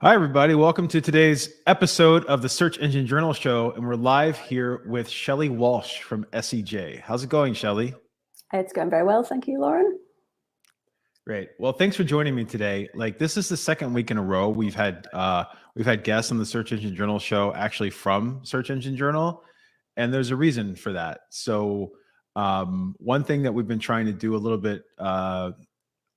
Hi, everybody. Welcome to today's episode of the Search Engine Journal Show. And we're live here with Shelley Walsh from SEJ. How's it going, Shelley? It's going very well. Thank you, Loren. Great. Well, thanks for joining me today. This is the second week in a row we've had guests on the Search Engine Journal Show actually from Search Engine Journal. And there's a reason for that. So one thing that we've been trying to do a little bit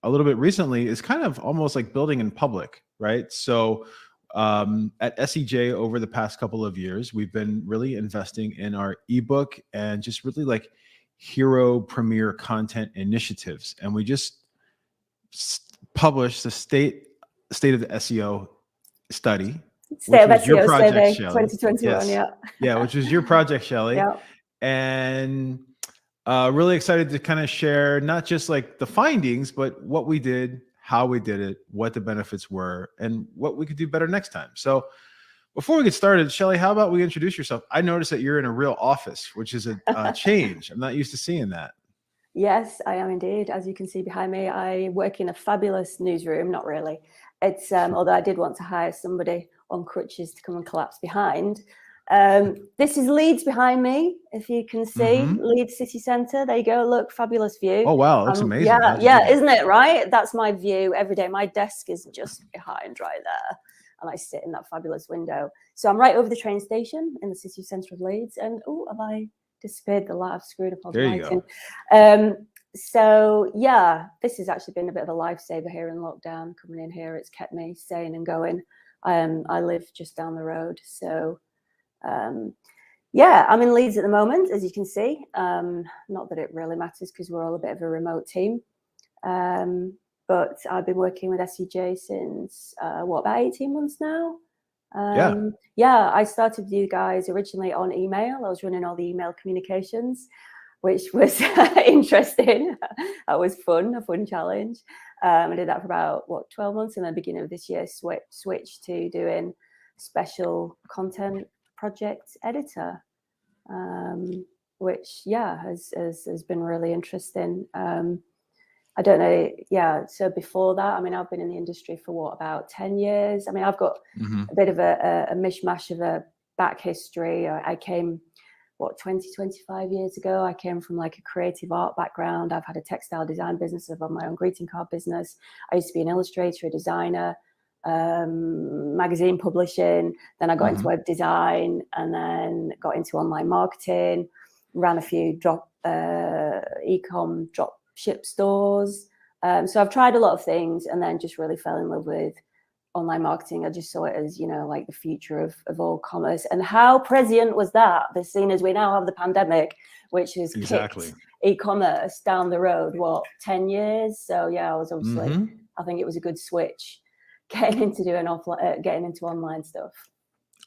recently is kind of almost like building in public, right? So at SEJ over the past couple of years, we've been really investing in our ebook and just really like hero premier content initiatives. And we just published the state of the SEO study. State of SEO survey 2021, yes. Yeah, which was your project, Shelley. Yeah. And really excited to kind of share not just like the findings, but what we did, how we did it, what the benefits were, and what we could do better next time. So before we get started, Shelley, how about we introduce yourself? I noticed that you're in a real office, which is a change. I'm not used to seeing that. Yes, I am indeed. As you can see behind me, I work in a fabulous newsroom. Not really. It's although I did want to hire somebody on crutches to come and collapse behind. This is Leeds behind me, if you can see. Leeds city centre. There you go. Look, fabulous view. Oh wow, looks amazing. Yeah, isn't it? Right. That's my view every day. My desk is just behind right there, and I sit in that fabulous window. So I'm right over the train station in the city centre of Leeds. And oh, have I disappeared the light? I've screwed up all the lighting. So yeah, this has actually been a bit of a lifesaver here in lockdown. Coming in here, it's kept me sane and going. I live just down the road, so. Yeah, I'm in Leeds at the moment, as you can see. Not that it really matters because we're all a bit of a remote team. But I've been working with SEJ since, about 18 months now? Yeah, I started with you guys originally on email. I was running all the email communications, which was interesting. That was fun, a fun challenge. I did that for about, 12 months, and then beginning of this year, switched to doing special content project editor, which has been really interesting. I don't know, so before that, I've been in the industry for about 10 years. I've got a bit of a mishmash of a back history. I came 25 years ago. I came from like a creative art background. I've had a textile design business. I've run my own greeting card business. I used to be an illustrator, a designer, magazine publishing, then I got into web design, and then got into online marketing, ran a few ecom drop ship stores. So I've tried a lot of things, and then just really fell in love with online marketing. I just saw it as, like the future of all commerce. And how prescient was that? The scene as we now have the pandemic, which has kicked e-commerce down the road, 10 years? So yeah, I was obviously, I think it was a good switch getting into online stuff.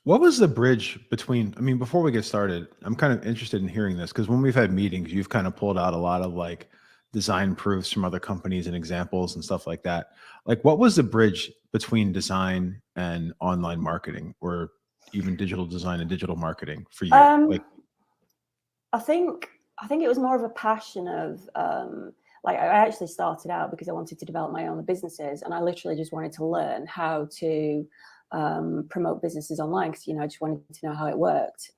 What was the bridge between, before we get started, I'm kind of interested in hearing this, because when we've had meetings, you've kind of pulled out a lot of like design proofs from other companies and examples and stuff like that. Like, what was the bridge between design and online marketing, or even digital design and digital marketing for you? I think it was more of a passion of, I actually started out because I wanted to develop my own businesses, and I literally just wanted to learn how to promote businesses online, because I just wanted to know how it worked.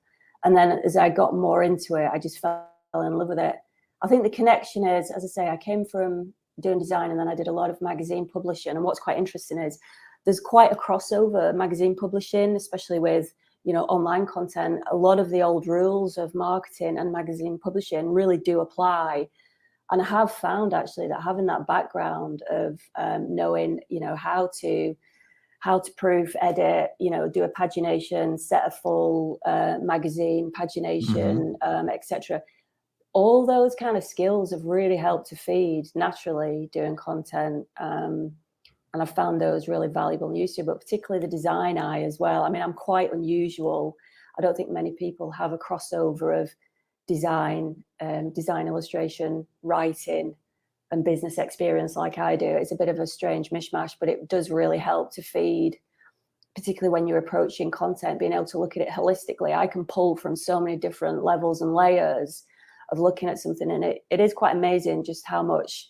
And then as I got more into it, I just fell in love with it. I think the connection is, as I say, I came from doing design, and then I did a lot of magazine publishing. And what's quite interesting is there's quite a crossover magazine publishing, especially with online content. A lot of the old rules of marketing and magazine publishing really do apply. And I have found actually that having that background of knowing, how to proof, edit, do a pagination, set a full magazine pagination, etc. All those kind of skills have really helped to feed naturally doing content. And I've found those really valuable and useful, but particularly the design eye as well. I'm quite unusual. I don't think many people have a crossover of design, illustration, writing, and business experience like I do. It's a bit of a strange mishmash, but it does really help to feed, particularly when you're approaching content, being able to look at it holistically. I can pull from so many different levels and layers of looking at something, and it is quite amazing just how much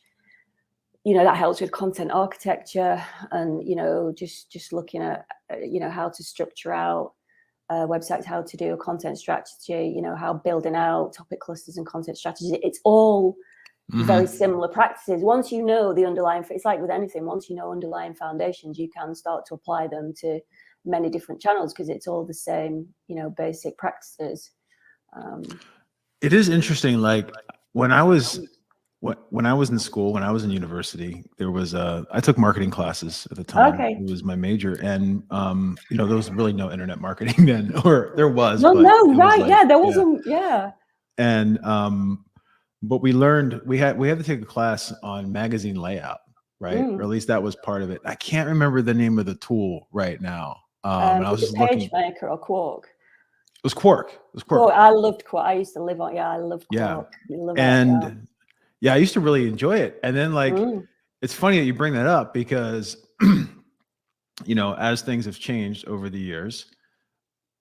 that helps with content architecture, and just looking at you know, how to structure out websites, how to do a content strategy, you know, how building out topic clusters and content strategies. It's all very similar practices. Once you know the underlying, it's like with anything, once you know underlying foundations, you can start to apply them to many different channels because it's all the same, you know, basic practices. It is interesting. Like when I was in school, when I was in university, there was I took marketing classes at the time. Okay. It was my major, and you know, there was really no internet marketing then, or there was. Well, but no, it was right? like, Yeah, there wasn't. Yeah. And but we learned we had to take a class on magazine layout, right? Or at least that was part of it. I can't remember the name of the tool right now. And I was just looking. PageMaker or Quark? It was Quark. It was Quark. Quark. I loved Quark. I used to live on. Yeah, I loved Quark. Yeah. Yeah, I used to really enjoy it. And then like, it's funny that you bring that up because, you know, as things have changed over the years,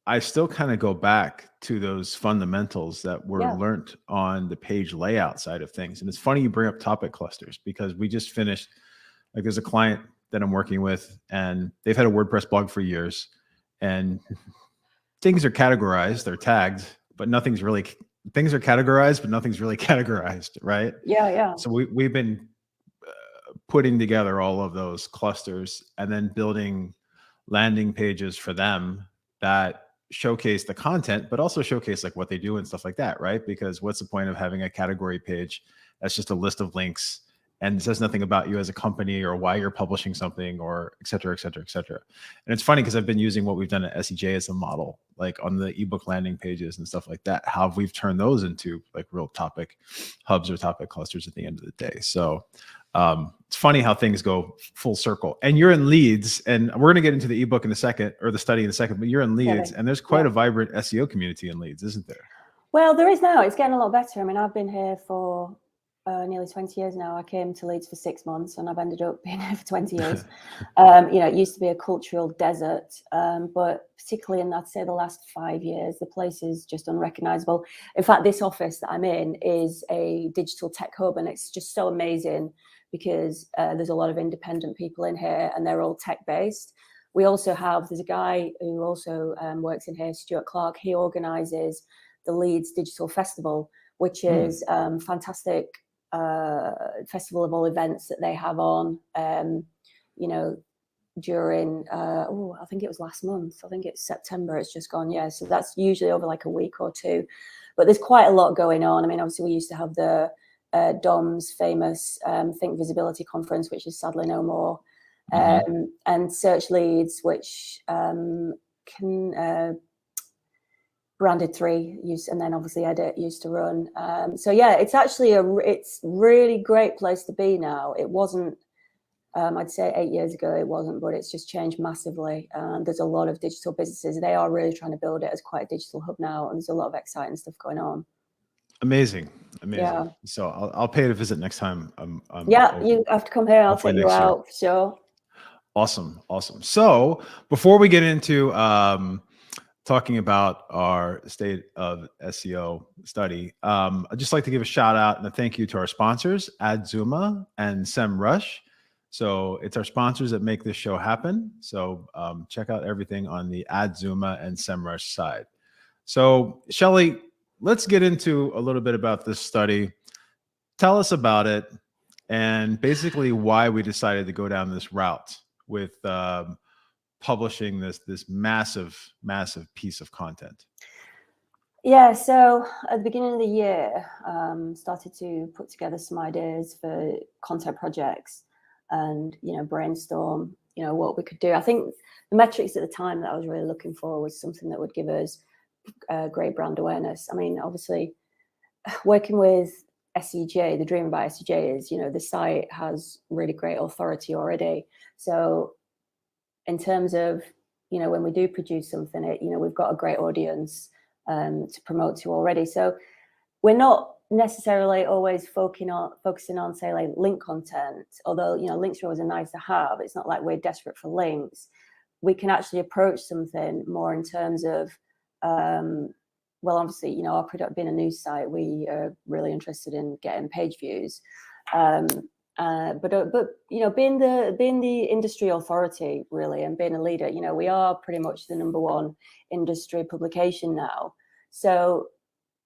I still kind of go back to those fundamentals that were learned on the page layout side of things. And it's funny you bring up topic clusters because we just finished, like there's a client that I'm working with and they've had a WordPress blog for years and things are categorized, they're tagged, but nothing's really, things are categorized, but nothing's really categorized, right? Yeah. So we've been putting together all of those clusters and then building landing pages for them that showcase the content, but also showcase like what they do and stuff like that, right? Because what's the point of having a category page that's just a list of links and says nothing about you as a company or why you're publishing something or et cetera, et cetera, et cetera. And it's funny because I've been using what we've done at SEJ as a model, like on the ebook landing pages and stuff like that, how we've turned those into like real topic hubs or topic clusters at the end of the day. So it's funny how things go full circle. And you're in Leeds, and we're going to get into the ebook in a second, or the study in a second, but you're in Leeds, and there's quite a vibrant SEO community in Leeds, isn't there? Well, there is now. It's getting a lot better. I mean, I've been here for nearly 20 years now. I came to Leeds for 6 months, and I've ended up being here for 20 years. You know, it used to be a cultural desert, but particularly in, I'd say, the last 5 years, the place is just unrecognizable. In fact, this office that I'm in is a digital tech hub, and it's just so amazing because there's a lot of independent people in here and they're all tech-based. We also have, there's a guy who also works in here, Stuart Clark. He organizes the Leeds Digital Festival, which is fantastic festival of all events that they have on, you know, during, I think it was last month. I think it's September, it's just gone. Yeah, so that's usually over like a week or two. But there's quite a lot going on. I mean, obviously we used to have the Dom's famous Think Visibility conference, which is sadly no more, and Search Leeds, which Branded 3 used, and then obviously Edit used to run. So yeah, it's actually it's really great place to be now. It wasn't, I'd say 8 years ago it wasn't, but it's just changed massively. There's a lot of digital businesses. They are really trying to build it as quite a digital hub now, and there's a lot of exciting stuff going on. Amazing. Yeah. So I'll pay it a visit next time. You have to come here. I'll take you out for sure. Awesome. So before we get into talking about our State of SEO study, I'd just like to give a shout out and a thank you to our sponsors, Adzuma and SEMrush. So it's our sponsors that make this show happen. So check out everything on the Adzuma and SEMrush side. So Shelley, let's get into a little bit about this study. Tell us about it and basically why we decided to go down this route with publishing this massive piece of content. Yeah, so at the beginning of the year, started to put together some ideas for content projects and, you know, brainstorm, you know, what we could do. I think the metrics at the time that I was really looking for was something that would give us great brand awareness. I mean, obviously, working with SEJ, the dream about SEJ is, you know, the site has really great authority already. So in terms of, you know, when we do produce something, you know, we've got a great audience to promote to already. So we're not necessarily always focusing on say like link content, although, you know, links are always nice to have. It's not like we're desperate for links. We can actually approach something more in terms of, well, obviously, you know, our product being a news site, we are really interested in getting page views. But you know, being the industry authority really, and being a leader, you know, we are pretty much the #1 industry publication now. So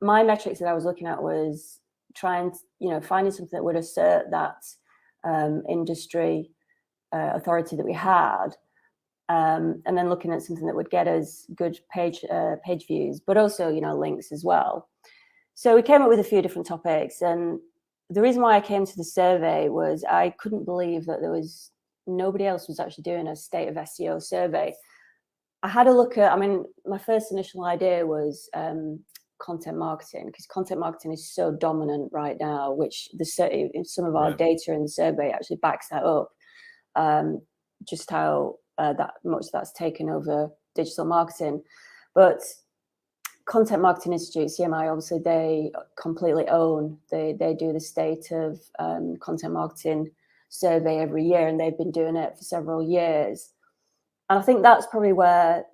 my metrics that I was looking at was trying, you know, finding something that would assert that industry authority that we had, and then looking at something that would get us good page views, but also, you know, links as well. So we came up with a few different topics, and the reason why I came to the survey was I couldn't believe that there was nobody else was actually doing a State of SEO survey. I had a look at, I mean, my first initial idea was content marketing, because content marketing is so dominant right now, which some of our data in the survey actually backs that up, just how that much that's taken over digital marketing. But Content Marketing Institute, CMI, obviously they completely own, they do the State of Content Marketing survey every year, and they've been doing it for several years. And I think that's probably where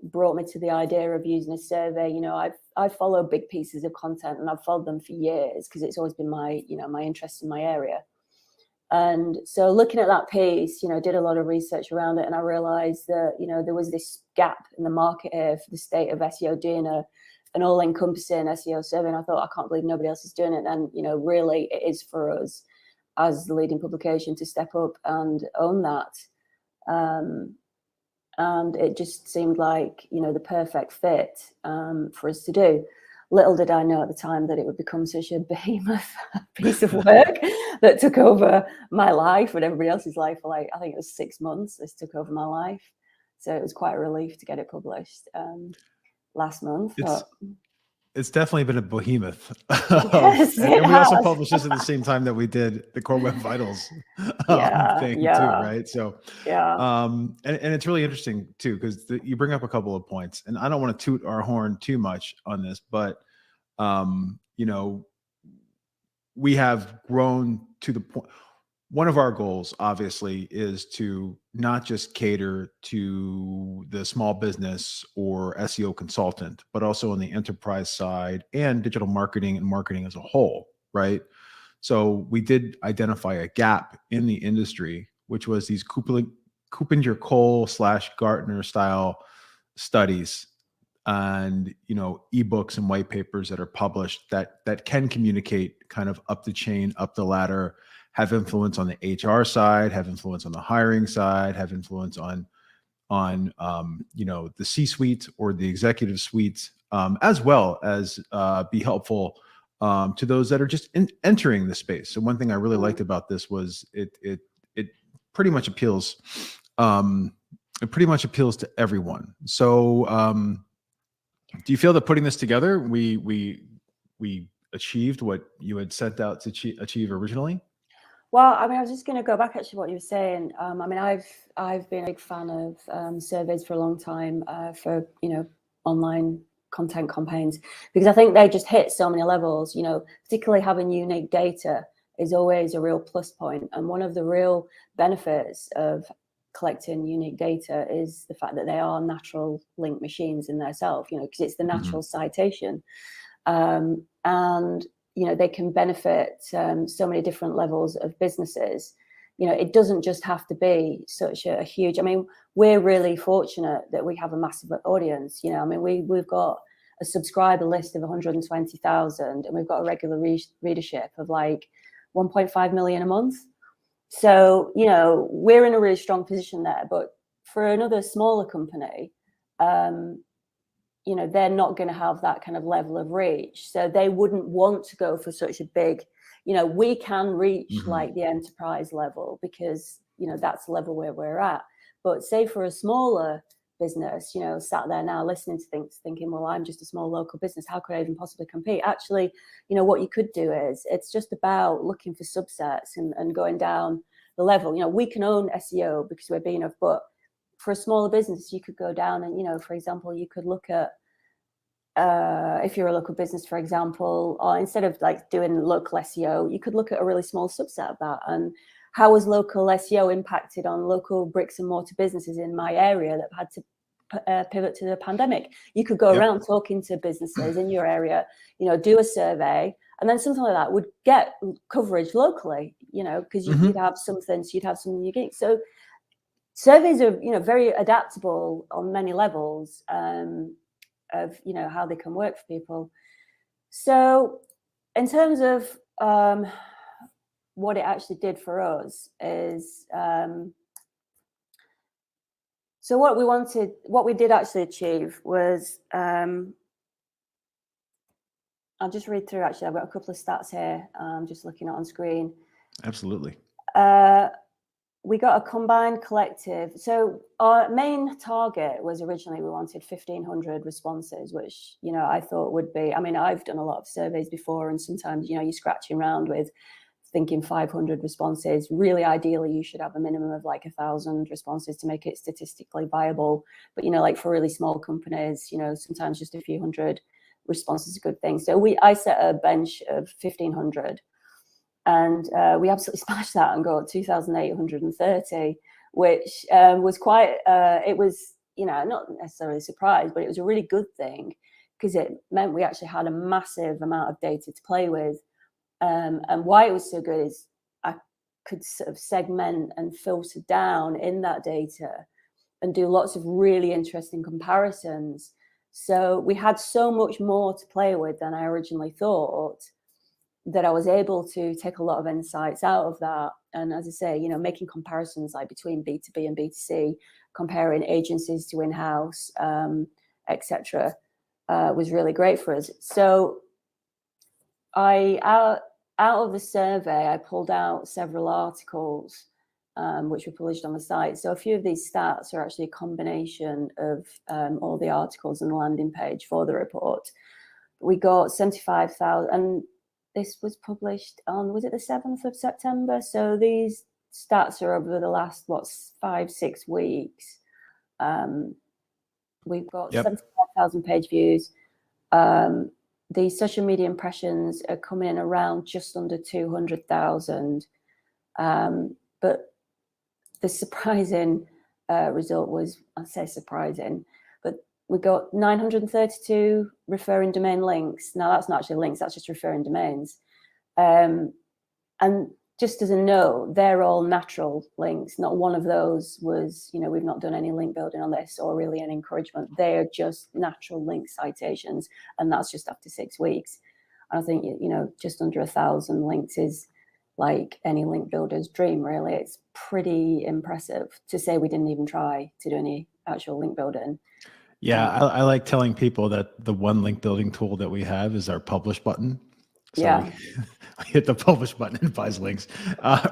brought me to the idea of using a survey. You know, I follow big pieces of content, and I've followed them for years because it's always been my interest in my area. And so looking at that piece, you know, did a lot of research around it, and I realized that, you know, there was this gap in the market here for the State of SEO doing an all-encompassing SEO survey. And I thought, I can't believe nobody else is doing it. And, you know, really it is for us as the leading publication to step up and own that. And it just seemed like, you know, the perfect fit for us to do. Little did I know at the time that it would become such a behemoth piece of work that took over my life and everybody else's life for, like, I think it was 6 months. This took over my life. So it was quite a relief to get it published last month. It's definitely been a behemoth. Yes, and we also published this at the same time that we did the Core Web Vitals thing too, right? So and it's really interesting too, because you bring up a couple of points, and I don't want to toot our horn too much on this, but you know, we have grown to the point. One of our goals, obviously, is to not just cater to the small business or SEO consultant, but also on the enterprise side and digital marketing and marketing as a whole, right? So we did identify a gap in the industry, which was these Coopinger-Cole / Gartner style studies and, you know, ebooks and white papers that are published that can communicate kind of up the chain, up the ladder, have influence on the HR side, have influence on the hiring side, have influence on you know, the C-suite or the executive suite, as well as be helpful to those that are just entering the space. So one thing I really liked about this was it pretty much appeals to everyone. So do you feel that putting this together, we achieved what you had set out to achieve originally? Well, I mean, I was just going to go back actually what you were saying. I mean, I've been a big fan of surveys for a long time for, you know, online content campaigns, because I think they just hit so many levels. You know, particularly having unique data is always a real plus point. And one of the real benefits of collecting unique data is the fact that they are natural link machines in themselves, you know, because it's the natural citation. And you know, they can benefit so many different levels of businesses. You know, it doesn't just have to be such a huge, I mean, we're really fortunate that we have a massive audience. You know, I mean, we've got a subscriber list of 120,000, and we've got a regular readership of like 1.5 million a month. So, you know, we're in a really strong position there. But for another smaller company, you know, they're not going to have that kind of level of reach. So they wouldn't want to go for such a big, you know, we can reach like the enterprise level because, you know, that's the level where we're at. But say for a smaller business, you know, sat there now listening to things, thinking, well, I'm just a small local business. How could I even possibly compete? Actually, you know, what you could do is it's just about looking for subsets and going down the level. You know, we can own SEO because we're big enough, but for a smaller business, you could go down and, you know, for example, you could look at, if you're a local business, for example, or instead of like doing local SEO, you could look at a really small subset of that. And how was local SEO impacted on local bricks and mortar businesses in my area that had to pivot to the pandemic? You could go around talking to businesses in your area, you know, do a survey And then something like that would get coverage locally, you know, because you'd have something, so you'd have something unique. So surveys are, you know, very adaptable on many levels of, you know, how they can work for people. So in terms of what it actually did for us is, so what we did actually achieve was, I'll just read through, actually, I've got a couple of stats here, just looking at on screen. Absolutely. We got a combined collective. So our main target was originally, we wanted 1,500 responses, which, you know, I thought would be, I mean, I've done a lot of surveys before, and sometimes, you know, you're scratching around with thinking 500 responses. Really, ideally, you should have a minimum of like 1,000 responses to make it statistically viable. But, you know, like for really small companies, you know, sometimes just a few hundred responses is a good thing. So I set a bench of 1,500. And we absolutely smashed that and got 2,830, which was quite, it was, you know, not necessarily a surprise, but it was a really good thing, because it meant we actually had a massive amount of data to play with. And why it was so good is I could sort of segment and filter down in that data and do lots of really interesting comparisons. So we had so much more to play with than I originally thought, that I was able to take a lot of insights out of that. And as I say, you know, making comparisons like between B2B and B2C, comparing agencies to in-house, etc., was really great for us. So out of the survey, I pulled out several articles which were published on the site. So a few of these stats are actually a combination of all the articles on the landing page for the report. We got 75,000, and this was published on, was it the 7th of September? So these stats are over the last, 5-6 weeks. We've got 75,000 page views. The social media impressions are coming in around just under 200,000. But the surprising result was, I say surprising, but we got 932 referring domain links. Now, that's not actually links, that's just referring domains. And just as a note, they're all natural links. Not one of those was, you know, we've not done any link building on this or really any encouragement. They're just natural link citations, and that's just after 6 weeks. And I think, you know, just under 1,000 links is like any link builder's dream, really. It's pretty impressive to say we didn't even try to do any actual link building. Yeah, I like telling people that the one link building tool that we have is our publish button. So yeah, we hit the publish button and buys links,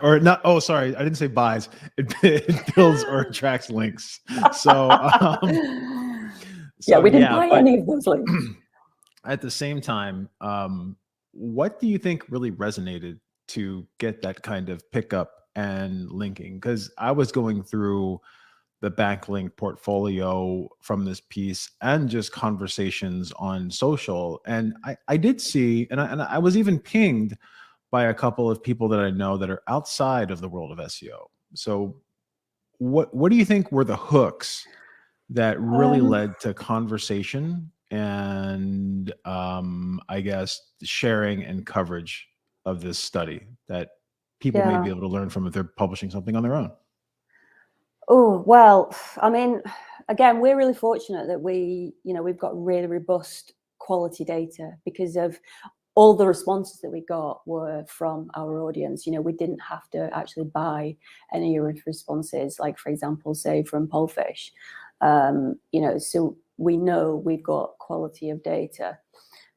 or not. Oh, sorry, I didn't say buys. It builds or attracts links. So, yeah, we didn't buy any of those links. At the same time, what do you think really resonated to get that kind of pickup and linking? Because I was going through the backlink portfolio from this piece and just conversations on social. And I did see, and I was even pinged by a couple of people that I know that are outside of the world of SEO. So what do you think were the hooks that really led to conversation and I guess sharing and coverage of this study that people may be able to learn from if they're publishing something on their own? Oh, well, I mean, again, we're really fortunate that we've got really robust quality data, because of all the responses that we got were from our audience. You know, we didn't have to actually buy any responses, like, for example, say from Polefish. You know, so we know we've got quality of data.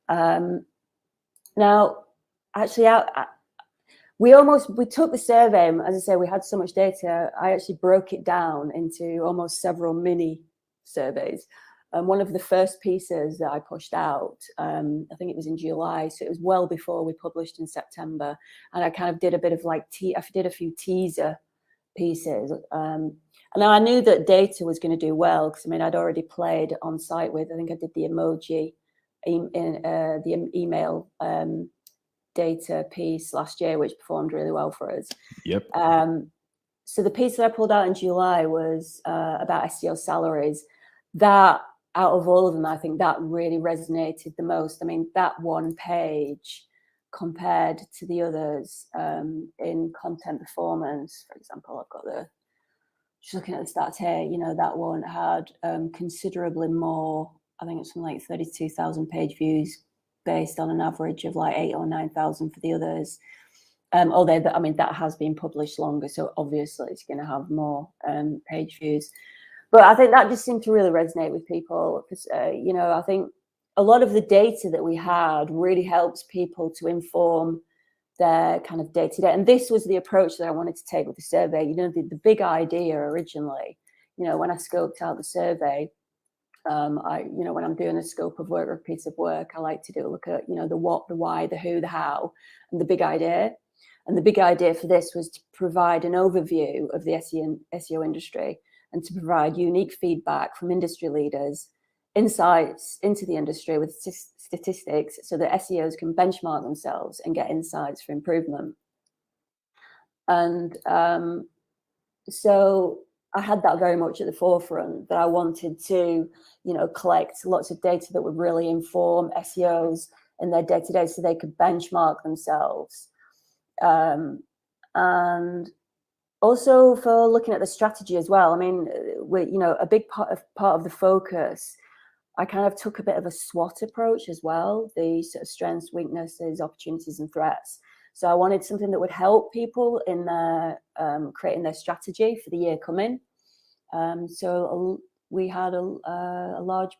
Now, actually, we took the survey, as I say, we had so much data, I actually broke it down into almost several mini surveys. One of the first pieces that I pushed out, I think it was in July, so it was well before we published in September. And I kind of did a bit of like, I did a few teaser pieces. And now I knew that data was going to do well, because I mean, I'd already played on site with, I think I did the emoji in the email data piece last year, which performed really well for us. Yep. So the piece that I pulled out in July was about SEO salaries. That, out of all of them, I think that really resonated the most. I mean, that one page compared to the others in content performance. For example, I've got just looking at the stats here, you know, that one had considerably more, I think it's something like 32,000 page views based on an average of like 8,000 or 9,000 for the others. Although, I mean, that has been published longer, so obviously it's going to have more page views. But I think that just seemed to really resonate with people because, you know, I think a lot of the data that we had really helps people to inform their kind of day-to-day. And this was the approach that I wanted to take with the survey. You know, the big idea originally, you know, when I scoped out the survey, you know, when I'm doing a scope of work or a piece of work, I like to do a look at, you know, the what, the why, the who, the how, and the big idea. And the big idea for this was to provide an overview of the SEO industry and to provide unique feedback from industry leaders, insights into the industry with statistics so that SEOs can benchmark themselves and get insights for improvement. And so I had that very much at the forefront, that I wanted to, you know, collect lots of data that would really inform SEOs in their day-to-day so they could benchmark themselves. And also for looking at the strategy as well. I mean, you know, a big part of the focus, I kind of took a bit of a SWOT approach as well, the sort of strengths, weaknesses, opportunities, and threats. So I wanted something that would help people in their creating their strategy for the year coming. So we had a large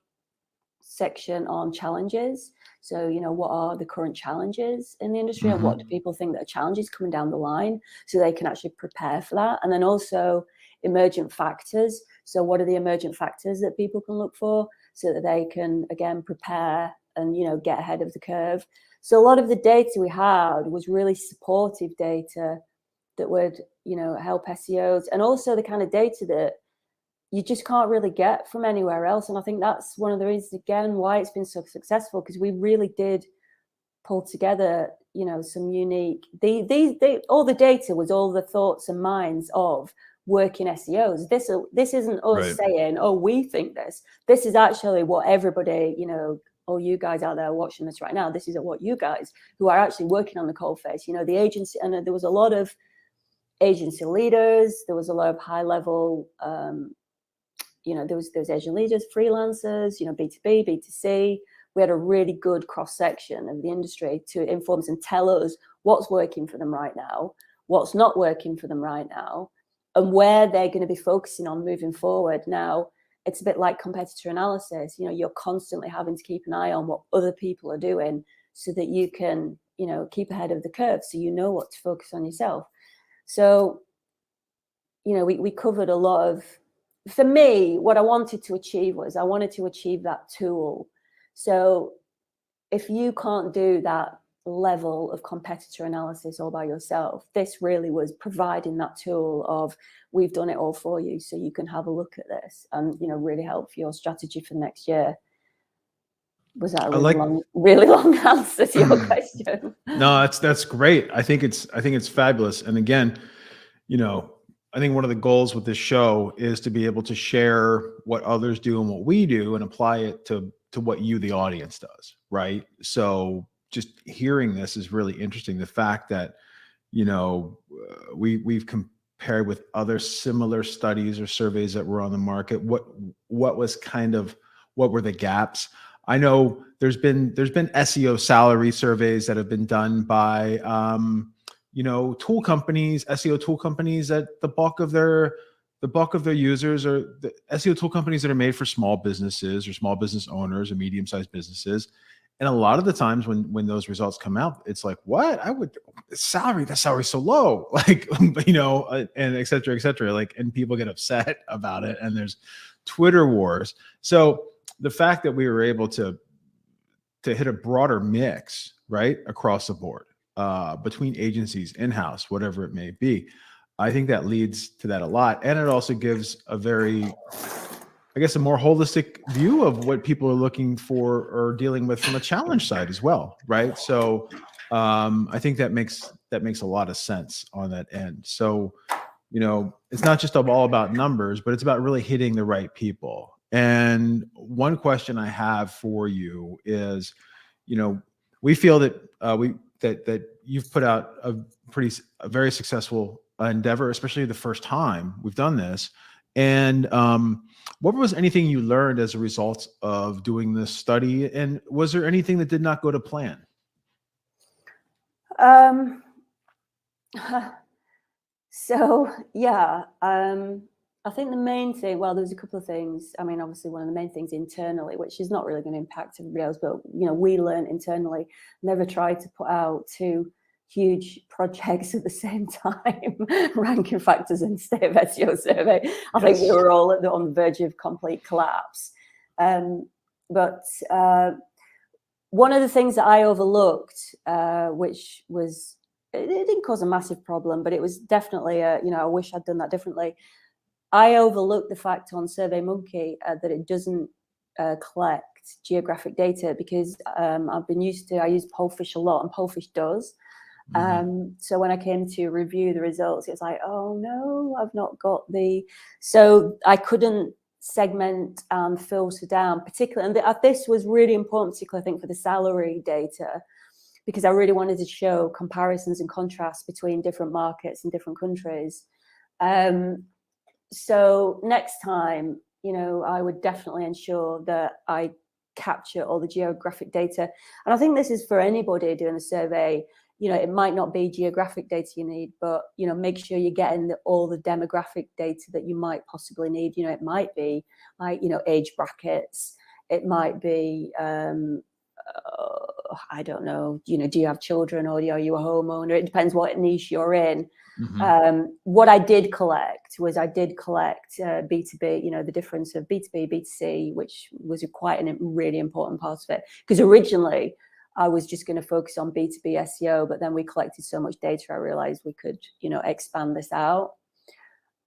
section on challenges. So, you know, what are the current challenges in the industry and what do people think that are challenges coming down the line so they can actually prepare for that? And then also emergent factors. So what are the emergent factors that people can look for so that they can, again, prepare and, you know, get ahead of the curve? So a lot of the data we had was really supportive data that would, you know, help SEOs, and also the kind of data that you just can't really get from anywhere else. And I think that's one of the reasons, again, why it's been so successful, because we really did pull together, you know, some unique, all the data was all the thoughts and minds of working SEOs. This isn't us saying, oh, we think this. This is actually what everybody, you know, all you guys out there watching this right now, this is what you guys who are actually working on the coalface, you know, the agency, and there was a lot of agency leaders, there was a lot of high level, you know, there was agent leaders, freelancers, you know, B2B, B2C. We had a really good cross section of the industry to inform us and tell us what's working for them right now, what's not working for them right now, and where they're going to be focusing on moving forward. Now, it's a bit like competitor analysis. You know, you're constantly having to keep an eye on what other people are doing so that you can, you know, keep ahead of the curve, so you know what to focus on yourself. So, you know, we covered a lot of, for me, what I wanted to achieve was I wanted to achieve that tool. So if you can't do that level of competitor analysis all by yourself, this really was providing that tool of, we've done it all for you, so you can have a look at this and, you know, really help your strategy for next year. Was that a really long answer to your question? No, that's great. I think it's fabulous. And again, you know, I think one of the goals with this show is to be able to share what others do and what we do and apply it to what you, the audience, does, right? So just hearing this is really interesting. The fact that, you know, we've compared with other similar studies or surveys that were on the market. What were the gaps? I know there's been SEO salary surveys that have been done by you know, tool companies, SEO tool companies, that the bulk of their users are the SEO tool companies that are made for small businesses or small business owners or medium-sized businesses. And a lot of the times when those results come out, it's like, what? That salary's so low, like, you know, and et cetera, like, and people get upset about it. And there's Twitter wars. So the fact that we were able to hit a broader mix, right, across the board, between agencies, in-house, whatever it may be, I think that leads to that a lot. And it also gives a very, I guess, a more holistic view of what people are looking for or dealing with from a challenge side as well, right? So I think that makes a lot of sense on that end. So, you know, it's not just all about numbers, but it's about really hitting the right people. And one question I have for you is, you know, we feel that that you've put out a very successful endeavor, especially the first time we've done this. And what was anything you learned as a result of doing this study? And was there anything that did not go to plan? So yeah, I think the main thing, well, there's a couple of things. I mean, obviously one of the main things internally, which is not really going to impact everybody else, but we learn internally, never try to put out 2 huge projects at the same time. Ranking factors and State of SEO survey. I think we were all on the verge of complete collapse. But one of the things that I overlooked, which was, it didn't cause a massive problem, but it was definitely I wish I'd done that differently. I overlooked the fact on SurveyMonkey that it doesn't collect geographic data, because I use Polefish a lot, and Polefish does. So when I came to review the results, it's like, oh no, I've not got so I couldn't segment and filter down particularly, and this was really important, particularly I think for the salary data, because I really wanted to show comparisons and contrasts between different markets and different countries. So next time, I would definitely ensure that I capture all the geographic data. And I think this is for anybody doing a survey. It might not be geographic data you need, but, make sure you're getting all the demographic data that you might possibly need. It might be like, age brackets. It might be, I don't know, do you have children, or are you a homeowner? It depends what niche you're in. What I did collect B2B, the difference of B2B, B2C, which was quite a really important part of it. Because originally I was just going to focus on B2B SEO, but then we collected so much data, I realized we could, expand this out.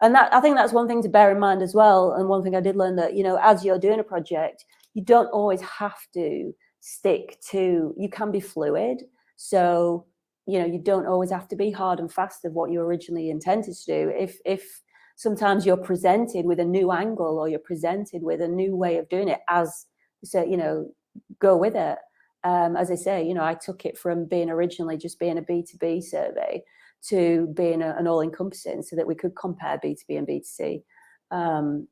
And I think that's one thing to bear in mind as well. And one thing I did learn that, as you're doing a project, you don't always have to stick to, you can be fluid. So, you don't always have to be hard and fast of what you originally intended to do. If sometimes you're presented with a new angle, or you're presented with a new way of doing it, go with it. As I say, I took it from being originally just being a B2B survey to being an all-encompassing, so that we could compare B2B and B2C. And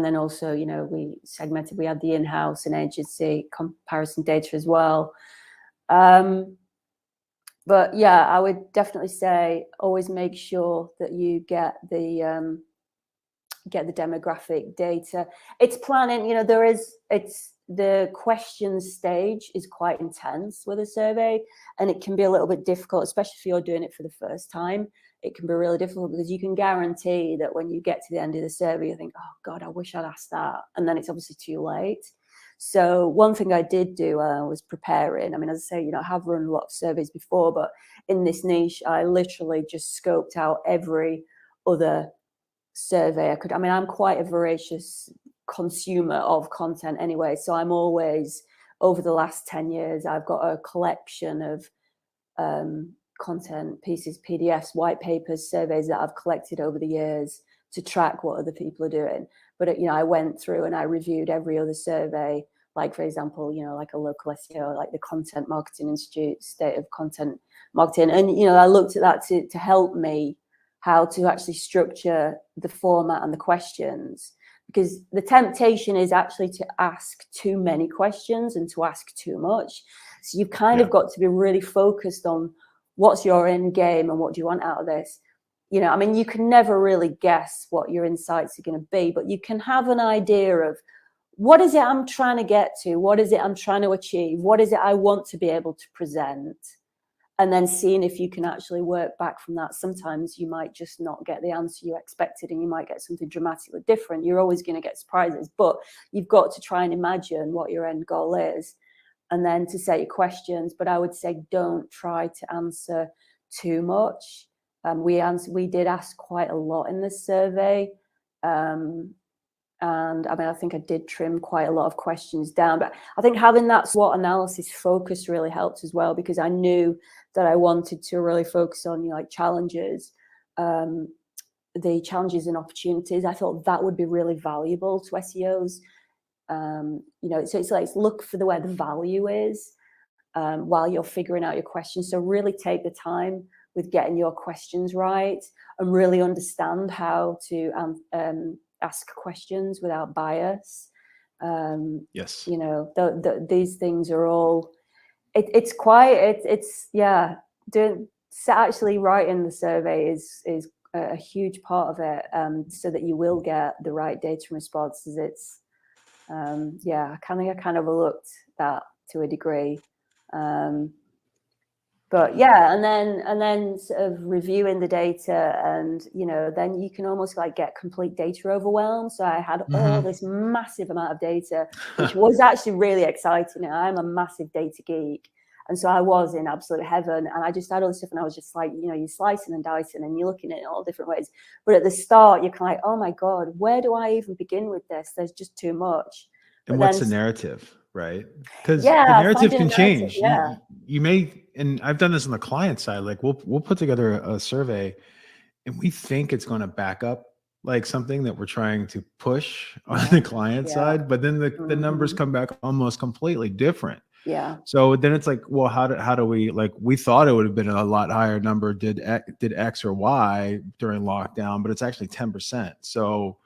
then also, we segmented, we had the in-house and agency comparison data as well. But yeah, I would definitely say always make sure that you get the demographic data. It's planning, the questions stage is quite intense with a survey, and it can be a little bit difficult, especially if you're doing it for the first time. It can be really difficult, because you can guarantee that when you get to the end of the survey, you think, oh God, I wish I'd asked that. And then it's obviously too late. So one thing I did do was preparing. I mean, as I say, I have run a lot of surveys before, but in this niche, I literally just scoped out every other survey I could. I mean, I'm quite a voracious consumer of content anyway. So I'm always, over the last 10 years, I've got a collection of content pieces, PDFs, white papers, surveys that I've collected over the years to track what other people are doing. But, I went through and I reviewed every other survey, like, for example, like a local SEO, like the Content Marketing Institute, State of Content Marketing. And, I looked at that to help me how to actually structure the format and the questions, because the temptation is actually to ask too many questions and to ask too much. So you've kind of got to be really focused on what's your end game and what do you want out of this. I mean, you can never really guess what your insights are going to be, but you can have an idea of what is it I'm trying to get to? What is it I'm trying to achieve? What is it I want to be able to present? And then seeing if you can actually work back from that. Sometimes you might just not get the answer you expected, and you might get something dramatically different. You're always going to get surprises, but you've got to try and imagine what your end goal is, and then to set your questions. But I would say don't try to answer too much. We did ask quite a lot in this survey. And I mean, I think I did trim quite a lot of questions down, but I think having that SWOT analysis focus really helped as well, because I knew that I wanted to really focus on, like, challenges, the challenges and opportunities. I thought that would be really valuable to SEOs. So it's like, look for where the value is. while you're figuring out your questions. So really take the time with getting your questions right and really understand how to ask questions without bias. Yes. You know, these things are all, actually writing the survey is a huge part of it, so that you will get the right data and responses. It's, I kind of overlooked that to a degree. But yeah, and then sort of reviewing the data, and you know, then you can almost like get complete data overwhelm. So I had all this massive amount of data, which was actually really exciting. I'm a massive data geek, and so I was in absolute heaven. And I just had all this stuff, and I was just like, you know, you're slicing and dicing, and you're looking at it in all different ways. But at the start, you're kind of like, oh my god, where do I even begin with this? There's just too much. And but what's then, the narrative, right? Because yeah, the narrative finding can a narrative, change. yeah. You may, and I've done this on the client side. Like we'll put together a survey, and we think it's going to back up like something that we're trying to push on the client side, but then the numbers come back almost completely different. Yeah. So then it's like, well, how do we, like, we thought it would have been a lot higher number, did X or Y during lockdown, but it's actually 10%. So,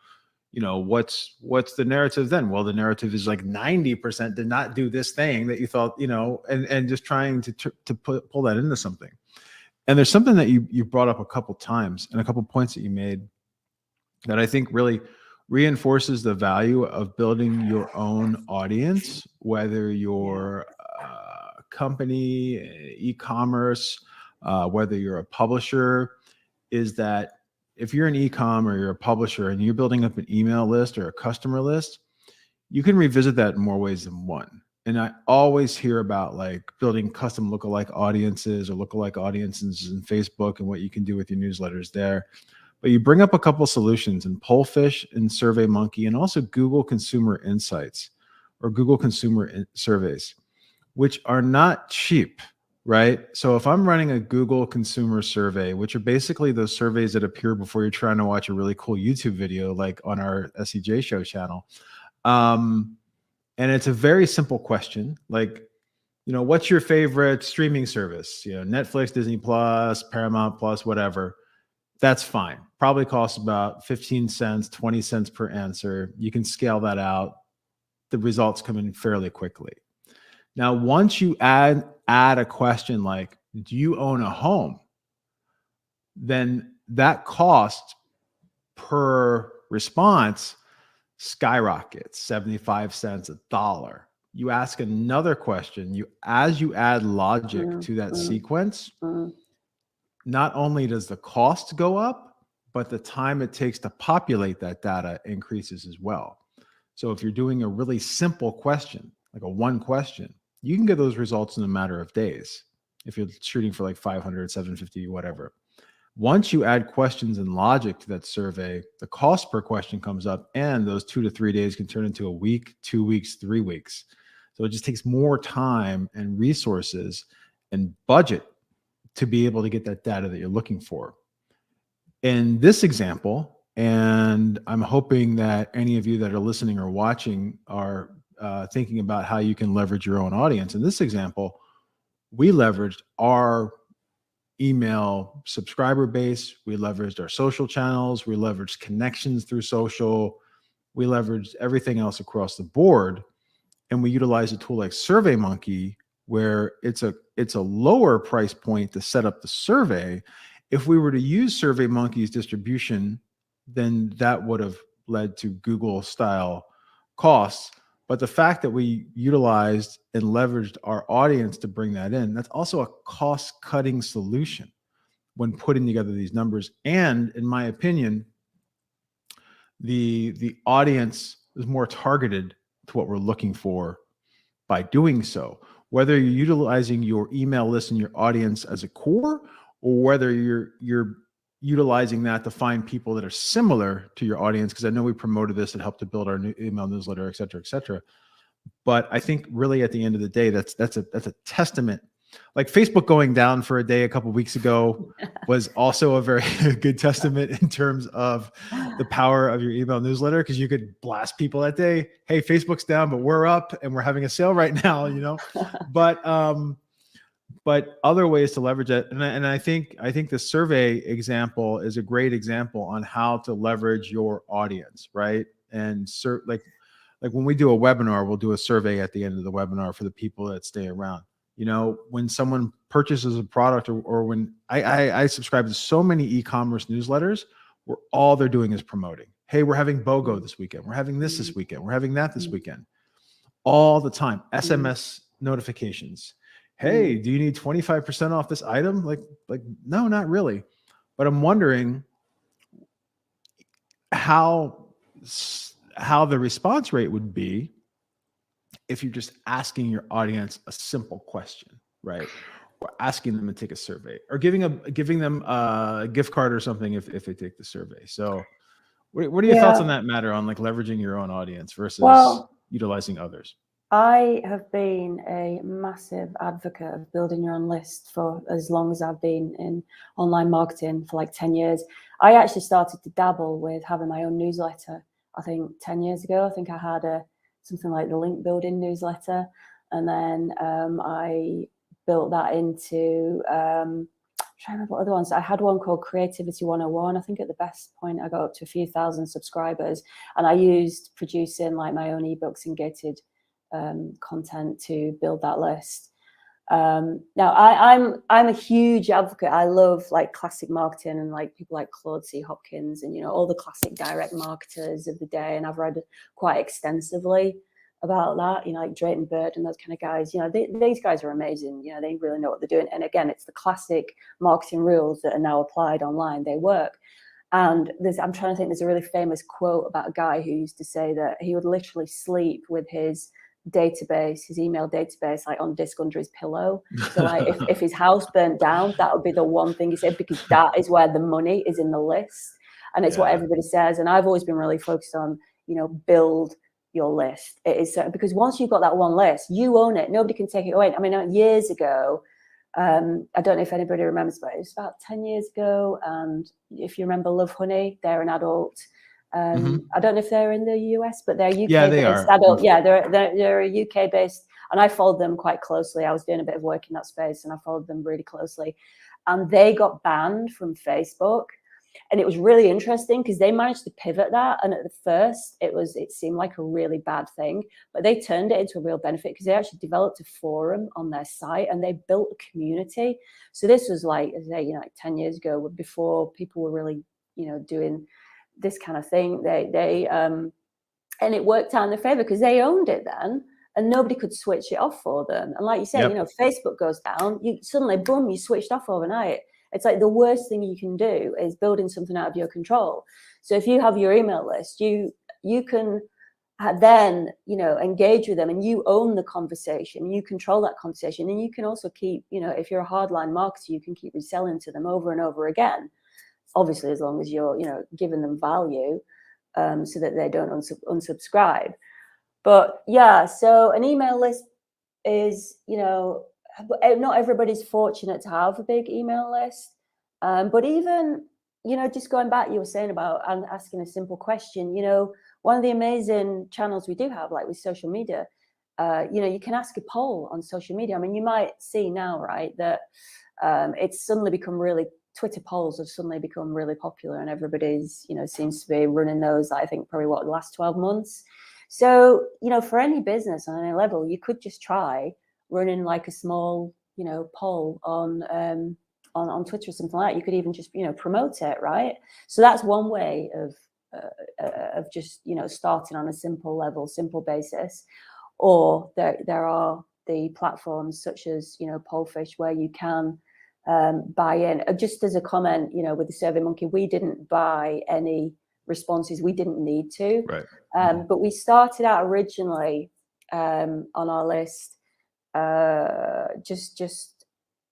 you know, what's the narrative then? Well, the narrative is like 90% did not do this thing that you thought, you know, and just trying to pull that into something. And there's something that you brought up a couple times, and a couple points that you made that I think really reinforces the value of building your own audience, whether you're a company, e-commerce, whether you're a publisher, is that if you're an e-com or you're a publisher and you're building up an email list or a customer list, you can revisit that in more ways than one. And I always hear about like building custom lookalike audiences or lookalike audiences in Facebook and what you can do with your newsletters there. But you bring up a couple solutions in Pollfish and SurveyMonkey, and also Google Consumer Insights or Google Consumer Surveys, which are not cheap, right? So if I'm running a Google Consumer Survey, which are basically those surveys that appear before you're trying to watch a really cool YouTube video, like on our SEJ show channel, and it's a very simple question, like, you know, what's your favorite streaming service? You know, Netflix, Disney Plus, Paramount Plus, whatever. That's fine. Probably costs about 15 cents, 20 cents per answer. You can scale that out. The results come in fairly quickly. Now, once you add a question like, do you own a home? Then that cost per response skyrockets, 75 cents, $1. You ask another question, as you add logic to that sequence, not only does the cost go up, but the time it takes to populate that data increases as well. So if you're doing a really simple question, like a one question, you can get those results in a matter of days. If you're shooting for like 500, 750, whatever. Once you add questions and logic to that survey, the cost per question comes up, and those 2 to 3 days can turn into a week, 2 weeks, 3 weeks. So it just takes more time and resources and budget to be able to get that data that you're looking for. In this example, and I'm hoping that any of you that are listening or watching are thinking about how you can leverage your own audience. In this example, we leveraged our email subscriber base, we leveraged our social channels, we leveraged connections through social, we leveraged everything else across the board, and we utilized a tool like SurveyMonkey, where it's a lower price point to set up the survey. If we were to use SurveyMonkey's distribution, then that would have led to Google style costs. But the fact that we utilized and leveraged our audience to bring that in, that's also a cost-cutting solution when putting together these numbers. And in my opinion, the audience is more targeted to what we're looking for by doing so. Whether you're utilizing your email list and your audience as a core, or whether you're utilizing that to find people that are similar to your audience, because I know we promoted this and helped to build our new email newsletter, et cetera, et cetera. But I think really at the end of the day, that's a testament. Like Facebook going down for a day a couple of weeks ago was also a very good testament in terms of the power of your email newsletter, because you could blast people that day. Hey, Facebook's down, but we're up and we're having a sale right now, you know. But but other ways to leverage it. And I think the survey example is a great example on how to leverage your audience, right? And like when we do a webinar, we'll do a survey at the end of the webinar for the people that stay around. When someone purchases a product, or when I subscribe to so many e-commerce newsletters where all they're doing is promoting. Hey, we're having BOGO this weekend. We're having this weekend. We're having that this weekend. All the time. SMS notifications. Hey, do you need 25% off this item? Like, no, not really. But I'm wondering how the response rate would be if you're just asking your audience a simple question, right? Or asking them to take a survey, or giving them a gift card or something if they take the survey. So what are your thoughts on that matter, on like leveraging your own audience versus utilizing others? I have been a massive advocate of building your own list for as long as I've been in online marketing, for like 10 years. I actually started to dabble with having my own newsletter, I think 10 years ago. I think I had something like the link building newsletter. And then I built that into, I'm trying to remember what other ones. I had one called Creativity 101. I think at the best point I got up to a few thousand subscribers, and I used producing like my own ebooks and gated content to build that list. Now I'm a huge advocate. I love like classic marketing and like people like Claude C. Hopkins and all the classic direct marketers of the day, and I've read quite extensively about that, like Drayton Bird and those kind of guys. These guys are amazing. They really know what they're doing. And again, it's the classic marketing rules that are now applied online. They work. And I'm trying to think, there's a really famous quote about a guy who used to say that he would literally sleep with his database, his email database, like on disk under his pillow. So like if his house burnt down, that would be the one thing he said, because that is where the money is, in the list. And it's what everybody says. And I've always been really focused on, build your list. It is because once you've got that one list, you own it. Nobody can take it away. I mean, years ago, I don't know if anybody remembers, but it was about 10 years ago. And if you remember Love Honey, they're an adult. I don't know if they're in the US, but they're UK based adult. Yeah, they're a UK based, and I followed them quite closely. I was doing a bit of work in that space, and I followed them really closely. And they got banned from Facebook, and it was really interesting because they managed to pivot that. And at the first, it seemed like a really bad thing, but they turned it into a real benefit because they actually developed a forum on their site and they built a community. So this was like, as I say, like 10 years ago, before people were really, doing this kind of thing. And it worked out in their favor because they owned it then, and nobody could switch it off for them. And like you said, Facebook goes down, you suddenly, boom, you switched off overnight. It's like the worst thing you can do is building something out of your control. So if you have your email list, you can then, engage with them, and you own the conversation, you control that conversation, and you can also keep, if you're a hardline marketer, you can keep reselling to them over and over again. Obviously, as long as you're, giving them value, so that they don't unsubscribe. But yeah, so an email list is, not everybody's fortunate to have a big email list. But even, just going back, you were saying about asking a simple question, one of the amazing channels we do have, like with social media, you can ask a poll on social media. I mean, you might see now, right, that it's suddenly become Twitter polls have suddenly become really popular, and everybody's, seems to be running those, I think probably the last 12 months. So, for any business on any level, you could just try running like a small, poll on Twitter or something like that. You could even just, promote it, right? So that's one way of just, starting on a simple level, simple basis. Or there are the platforms such as, Pollfish, where you can buy in. Just as a comment, with the SurveyMonkey, we didn't buy any responses. We didn't need to. Right. But we started out originally on our list, just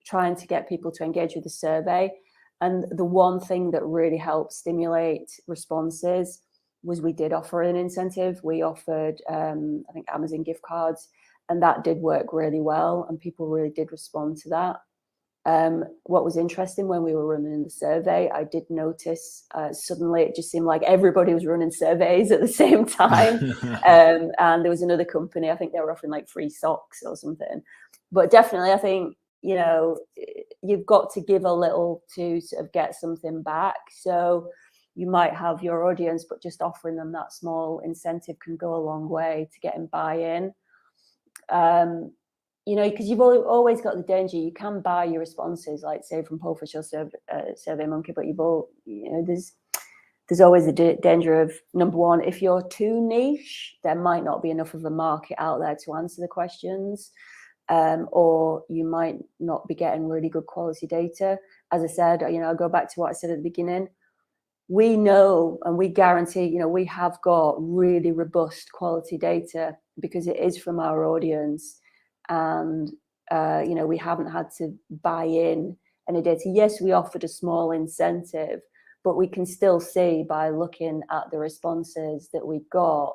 trying to get people to engage with the survey. And the one thing that really helped stimulate responses was we did offer an incentive. We offered, I think, Amazon gift cards, and that did work really well, and people really did respond to that. What was interesting, when we were running the survey, I did notice suddenly it just seemed like everybody was running surveys at the same time. And there was another company, I think they were offering like free socks or something. But definitely, I think, you know, you've got to give a little to sort of get something back. So you might have your audience, but just offering them that small incentive can go a long way to getting buy-in. You know, because you've always got the danger. You can buy your responses, like say from Pulfish or SurveyMonkey, but you know, there's always the danger of, number one, if you're too niche, there might not be enough of a market out there to answer the questions, or you might not be getting really good quality data. As I said, you know, I'll go back to what I said at the beginning. We know and we guarantee, you know, we have got really robust quality data because it is from our audience. And, you know, we haven't had to buy in any data. Yes, we offered a small incentive, but we can still see by looking at the responses that we've got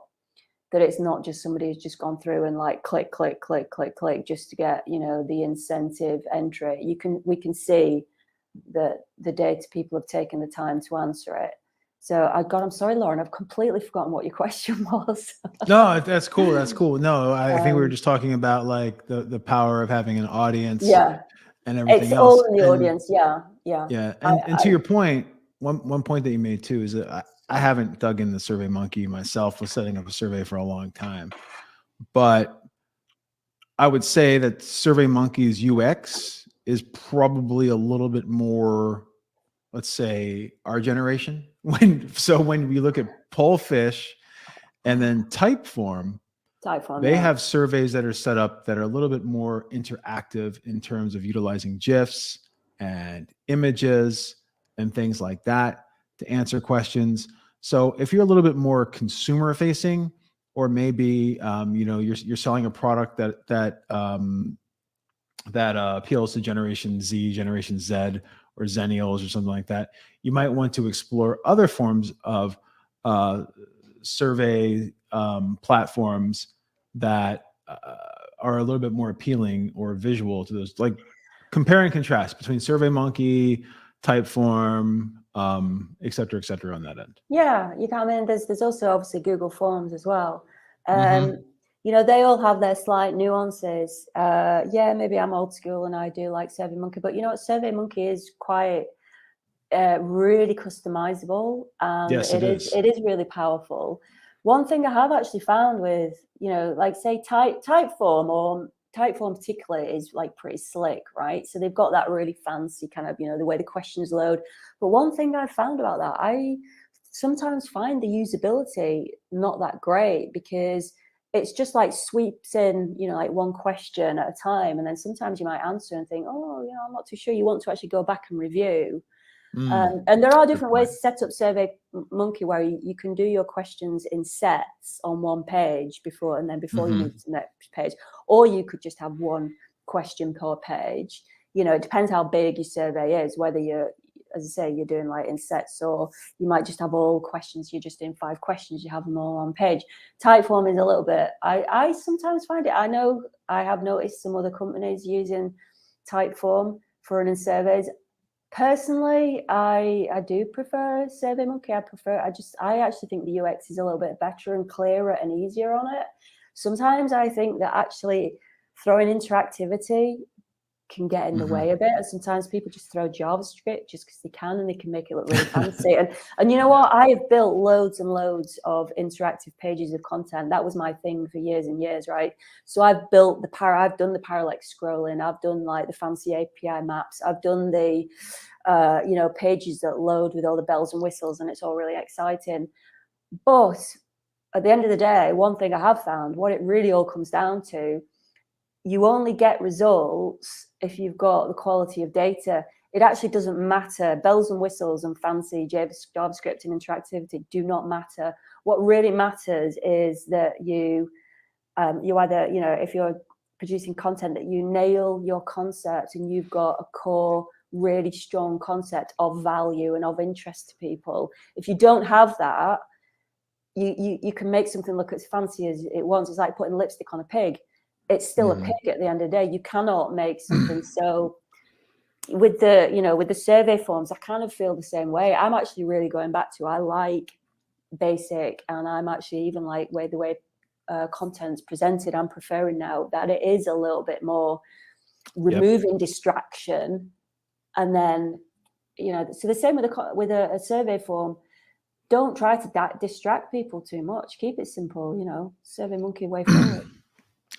that it's not just somebody who's just gone through and like click, click, click, click, click, just to get, you know, the incentive entry. We can see that the data people have taken the time to answer it. So I'm sorry, Loren, I've completely forgotten what your question was. No, that's cool. That's cool. No, I think we were just talking about like the power of having an audience, yeah, and everything it's else. all in the audience. Yeah. And to your point, one point that you made too is that I haven't dug in the SurveyMonkey myself. Was setting up a survey for a long time, but I would say that SurveyMonkey's UX is probably a little bit more, let's say, our generation. When we look at Pollfish and then Typeform, they have surveys that are set up that are a little bit more interactive in terms of utilizing GIFs and images and things like that to answer questions. So if you're a little bit more consumer facing, or maybe you know, you're selling a product that appeals to Generation Z, Generation Z, or Zennials or something like that, you might want to explore other forms of survey platforms that are a little bit more appealing or visual to those, like compare and contrast between SurveyMonkey, Typeform, et cetera on that end. Yeah, you can. I mean, there's also obviously Google Forms as well. You know, they all have their slight nuances. Yeah, maybe I'm old school and I do like SurveyMonkey, but you know what, SurveyMonkey is quite really customizable, and yes, it is really powerful. One thing I have actually found with, you know, like say Typeform particularly is like pretty slick, right? So they've got that really fancy kind of, you know, the way the questions load. But one thing I found about that, I sometimes find the usability not that great, because it's just like sweeps in, you know, like one question at a time. And then sometimes you might answer and think, oh, you know, I'm not too sure. You want to actually go back and review. And there are different ways to set up SurveyMonkey where you can do your questions in sets on one page before you move to the next page, or you could just have one question per page. You know, it depends how big your survey is, whether you're, as I say, you're doing like in sets, or you might just have all questions. You're just in 5 questions. You have them all on page. Typeform is a little bit. I sometimes find it. I know I have noticed some other companies using Typeform for running surveys. Personally, I do prefer SurveyMonkey. I actually think the UX is a little bit better and clearer and easier on it. Sometimes I think that actually throwing interactivity can get in the way a bit, and sometimes people just throw JavaScript just because they can, and they can make it look really fancy. And you know what? I have built loads and loads of interactive pages of content. That was my thing for years and years, right? So I've built I've done the parallax scrolling, I've done like the fancy API maps, I've done the you know, pages that load with all the bells and whistles, and it's all really exciting. But at the end of the day, one thing I have found, what it really all comes down to, you only get results if you've got the quality of data. It actually doesn't matter. Bells and whistles and fancy JavaScript and interactivity do not matter. What really matters is that you either, you know, if you're producing content, that you nail your concept and you've got a core, really strong concept of value and of interest to people. If you don't have that, you can make something look as fancy as it wants. It's like putting lipstick on a pig. It's still a pig at the end of the day. You cannot make something. So with the survey forms, I kind of feel the same way. I'm actually really going back to, I like basic, and I'm actually even like the way content's presented, I'm preferring now that it is a little bit more removing distraction, and then, you know, so the same with a survey form. Don't try to distract people too much. Keep it simple, you know. SurveyMonkey way forward.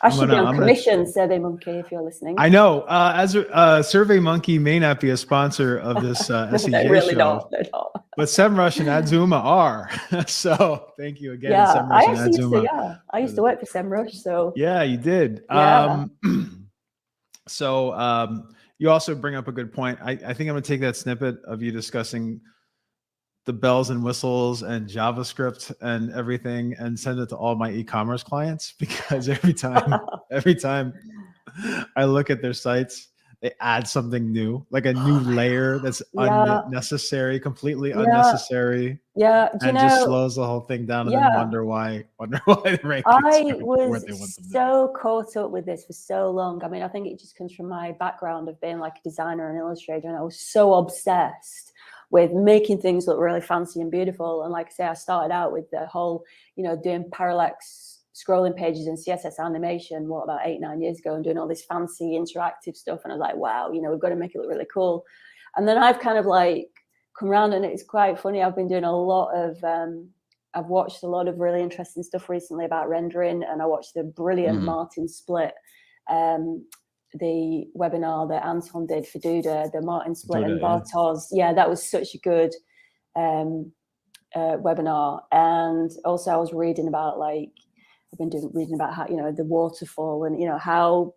I should be on commission, SurveyMonkey, if you're listening. I know. As SurveyMonkey may not be a sponsor of this SEJ they're really show, they're not. But SEMrush and Adzuma are. So thank you again, yeah, SEMrush and Adzuma. I used to work for SEMrush, so. Yeah, you did. Yeah. So you also bring up a good point. I think I'm going to take that snippet of you discussing the bells and whistles and JavaScript and everything and send it to all my e-commerce clients, because every time I look at their sites, they add something new, like a new layer that's unnecessary, completely unnecessary. Yeah, and just slows the whole thing down, and then wonder why the rankings I was so caught up with this for so long. I mean, I think it just comes from my background of being like a designer and illustrator, and I was so obsessed with making things look really fancy and beautiful. And like I say, I started out with the whole, you know, doing parallax scrolling pages and CSS animation, about 8-9 years ago, and doing all this fancy interactive stuff. And I was like, wow, you know, we've got to make it look really cool. And then I've kind of like come around, and it's quite funny. I've been doing a lot of, I've watched a lot of really interesting stuff recently about rendering, and I watched the brilliant Martin Split, the webinar that Anton did for Duda, the Martin Split and Bartos. Yeah, that was such a good webinar. And also I was reading about, like, I've been reading about how, you know, the waterfall, and, you know, how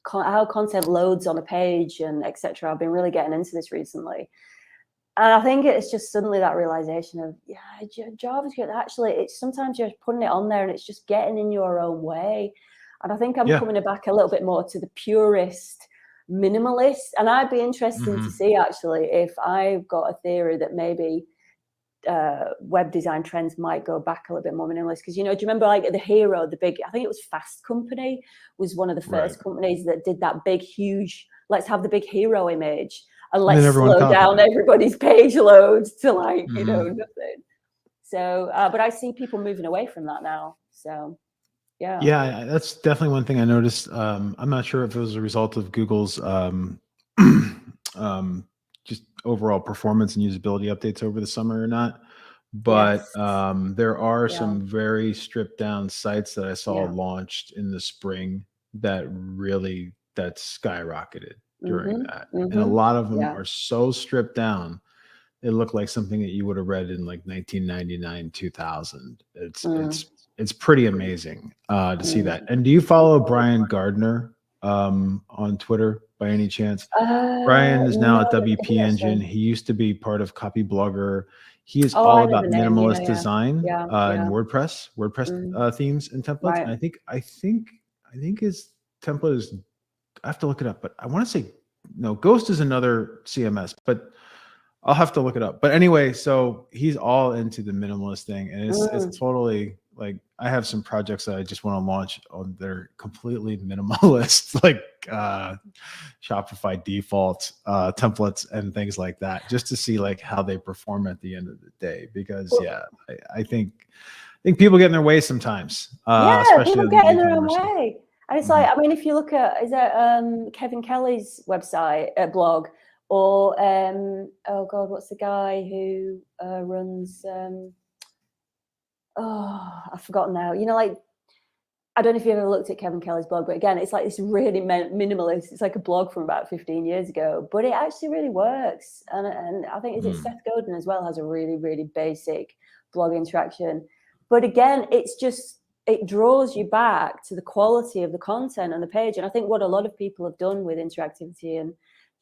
content loads on a page, and etc. I've been really getting into this recently. And I think it's just suddenly that realization of, JavaScript, actually, it's sometimes you're putting it on there and it's just getting in your own way. And I think I'm coming back a little bit more to the purist minimalist. And I'd be interested to see, actually, if I've got a theory that maybe web design trends might go back a little bit more minimalist. Because, you know, do you remember, like, the Hero, the big, I think it was Fast Company, was one of the first companies that did that big, huge, let's have the big hero image, and let's slow down everybody's page loads to, like, you know, nothing. So, but I see people moving away from that now. So, yeah, that's definitely one thing I noticed. I'm not sure if it was a result of Google's just overall performance and usability updates over the summer or not, but there are some very stripped down sites that I saw launched in the spring that skyrocketed during that. And a lot of them are so stripped down, they look like something that you would have read in like 1999, 2000. It's pretty amazing to see that. And do you follow Brian Gardner on Twitter by any chance? Brian is now at WP Engine. He used to be part of Copy Blogger. He is all about minimalist design and WordPress themes and templates. And I think his template is, I have to look it up, but I want to say, no, Ghost is another CMS, but I'll have to look it up. But anyway, so he's all into the minimalist thing, and it's totally, like, I have some projects that I just want to launch on. They're completely minimalist, like Shopify default templates and things like that, just to see like how they perform at the end of the day. Because I think people get in their way sometimes. Especially people get in their own way. And it's like, I mean, if you look at, is it Kevin Kelly's website, blog, or oh God, what's the guy who runs? I've forgotten now. You know, like, I don't know if you've ever looked at Kevin Kelly's blog, but again, it's like this really minimalist. It's like a blog from about 15 years ago, but it actually really works. And I think Seth Godin as well has a really, really basic blog interaction. But again, it's just, it draws you back to the quality of the content on the page. And I think what a lot of people have done with interactivity and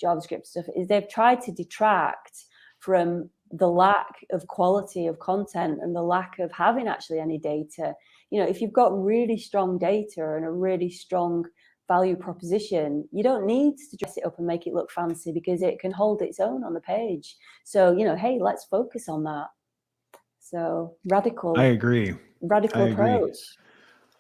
JavaScript stuff is they've tried to detract from the lack of quality of content and the lack of having actually any data. You know, if you've got really strong data and a really strong value proposition, you don't need to dress it up and make it look fancy, because it can hold its own on the page. So, you know, hey, let's focus on that. So radical. I agree. Radical approach.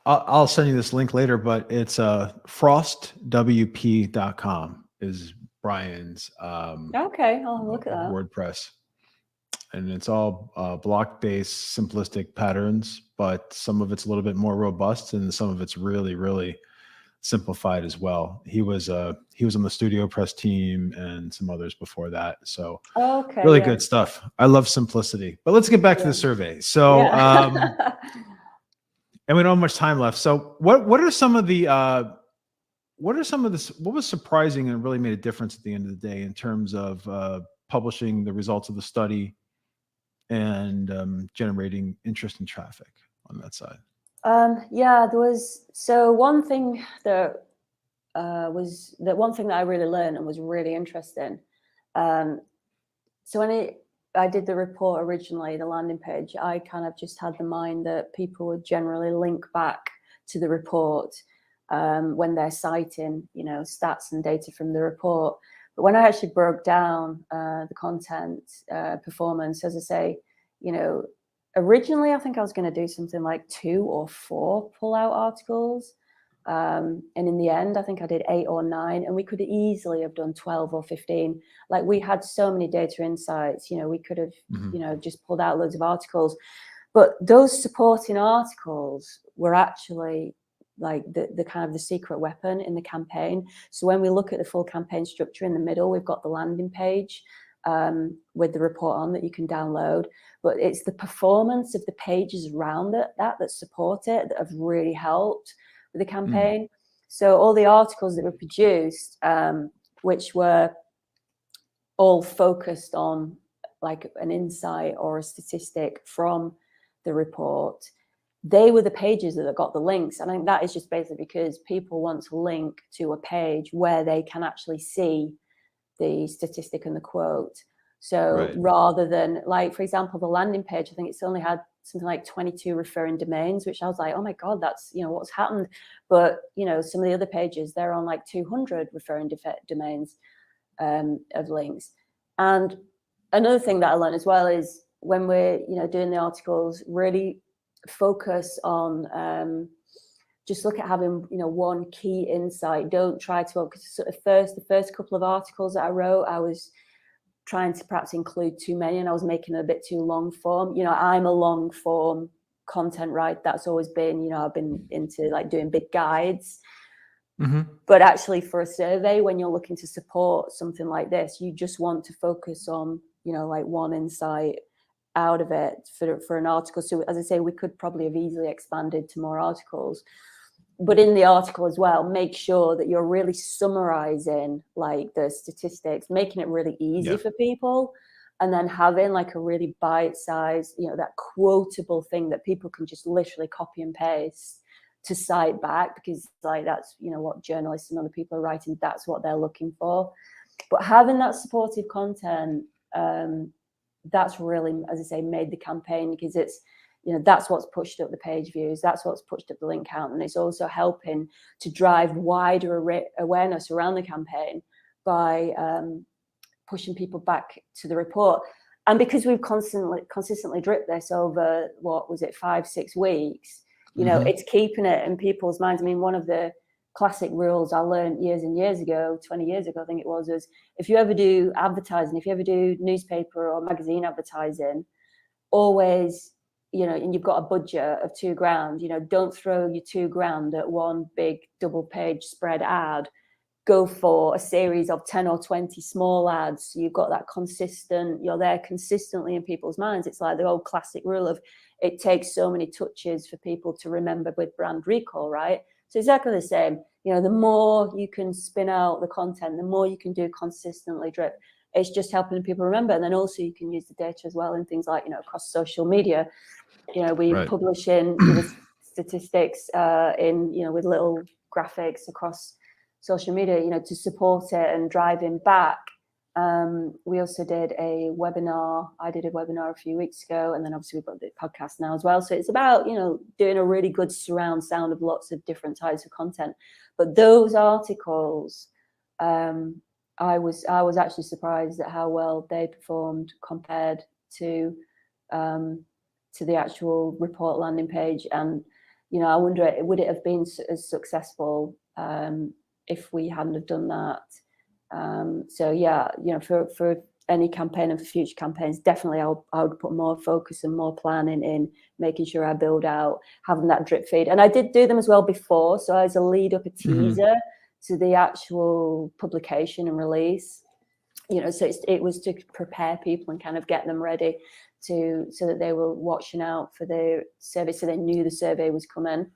I'll send you this link later, but it's frostwp.com is Brian's okay, I'll look at that. WordPress. And it's all block-based simplistic patterns, but some of it's a little bit more robust, and some of it's really, really simplified as well. He was on the Studio Press team and some others before that. So Okay, really yeah. good stuff. I love simplicity. But let's get back to the survey. So Yeah. and we don't have much time left. So what are some of the what was surprising and really made a difference at the end of the day in terms of publishing the results of the study and generating interest and traffic on that side? Yeah, there was, so one thing that one thing that I really learned and was really interesting. So when I did the report originally, the landing page, I kind of just had the mind that people would generally link back to the report when they're citing, you know, stats and data from the report. But when I actually broke down the content performance, as I say, you know, originally I think I was going to do something like 2 or 4 pull-out articles. And in the end, I think I did 8 or 9, and we could easily have done 12 or 15. Like, we had so many data insights, you know, we could have, you know, just pulled out loads of articles. But those supporting articles were actually like the kind of the secret weapon in the campaign. So when we look at the full campaign structure, in the middle, we've got the landing page with the report on that you can download. But it's the performance of the pages around that support it that have really helped with the campaign. So all the articles that were produced, which were all focused on like an insight or a statistic from the report, they were the pages that got the links. And I think that is just basically because people want to link to a page where they can actually see the statistic and the quote. So rather than, like, for example, the landing page, I think it's only had something like 22 referring domains, which I was like, oh my God, that's, you know, what's happened. But, you know, some of the other pages, they're on like 200 referring domains of links. And another thing that I learned as well is when we're, you know, doing the articles, really focus on just look at having, you know, one key insight. Don't try to, because sort of the first couple of articles that I wrote, I was trying to perhaps include too many, and I was making it a bit too long form. You know, I'm a long form content writer. That's always been, you know, I've been into like doing big guides. But actually for a survey, when you're looking to support something like this, you just want to focus on, you know, like one insight out of it for an article. So as I say, we could probably have easily expanded to more articles. But in the article as well, make sure that you're really summarizing like the statistics, making it really easy for people, and then having like a really bite-sized, you know, that quotable thing that people can just literally copy and paste to cite back, because like that's, you know, what journalists and other people are writing, that's what they're looking for. But having that supportive content, that's really, as I say, made the campaign, because it's, you know, that's what's pushed up the page views, that's what's pushed up the link count, and it's also helping to drive wider awareness around the campaign by pushing people back to the report. And because we've consistently dripped this over, what was it, 5-6 weeks, you know, it's keeping it in people's minds. I mean, one of the classic rules I learned years and years ago, 20 years ago, I think it was if you ever do advertising, if you ever do newspaper or magazine advertising, always, you know, and you've got a budget of £2,000, you know, don't throw your £2,000 at one big double page spread ad. Go for a series of 10 or 20 small ads. So you've got that consistent, you're there consistently in people's minds. It's like the old classic rule of it takes so many touches for people to remember with brand recall, right? So exactly the same. You know, the more you can spin out the content, the more you can do consistently drip. It's just helping people remember. And then also you can use the data as well in things like, you know, across social media. You know, we publish in the statistics in, you know, with little graphics across social media, you know, to support it and driving back. We also did a webinar. I did a webinar a few weeks ago, and then obviously we've got the podcast now as well. So it's about, you know, doing a really good surround sound of lots of different types of content. But those articles, I was actually surprised at how well they performed compared to the actual report landing page. And, you know, I wonder, would it have been as successful if we hadn't have done that? So yeah, you know, for any campaign and for future campaigns, definitely I would put more focus and more planning in making sure I build out, having that drip feed. And I did do them as well before. So as a lead up, a teaser to the actual publication and release, you know, so it was to prepare people and kind of get them ready so that they were watching out for the survey, so they knew the survey was coming.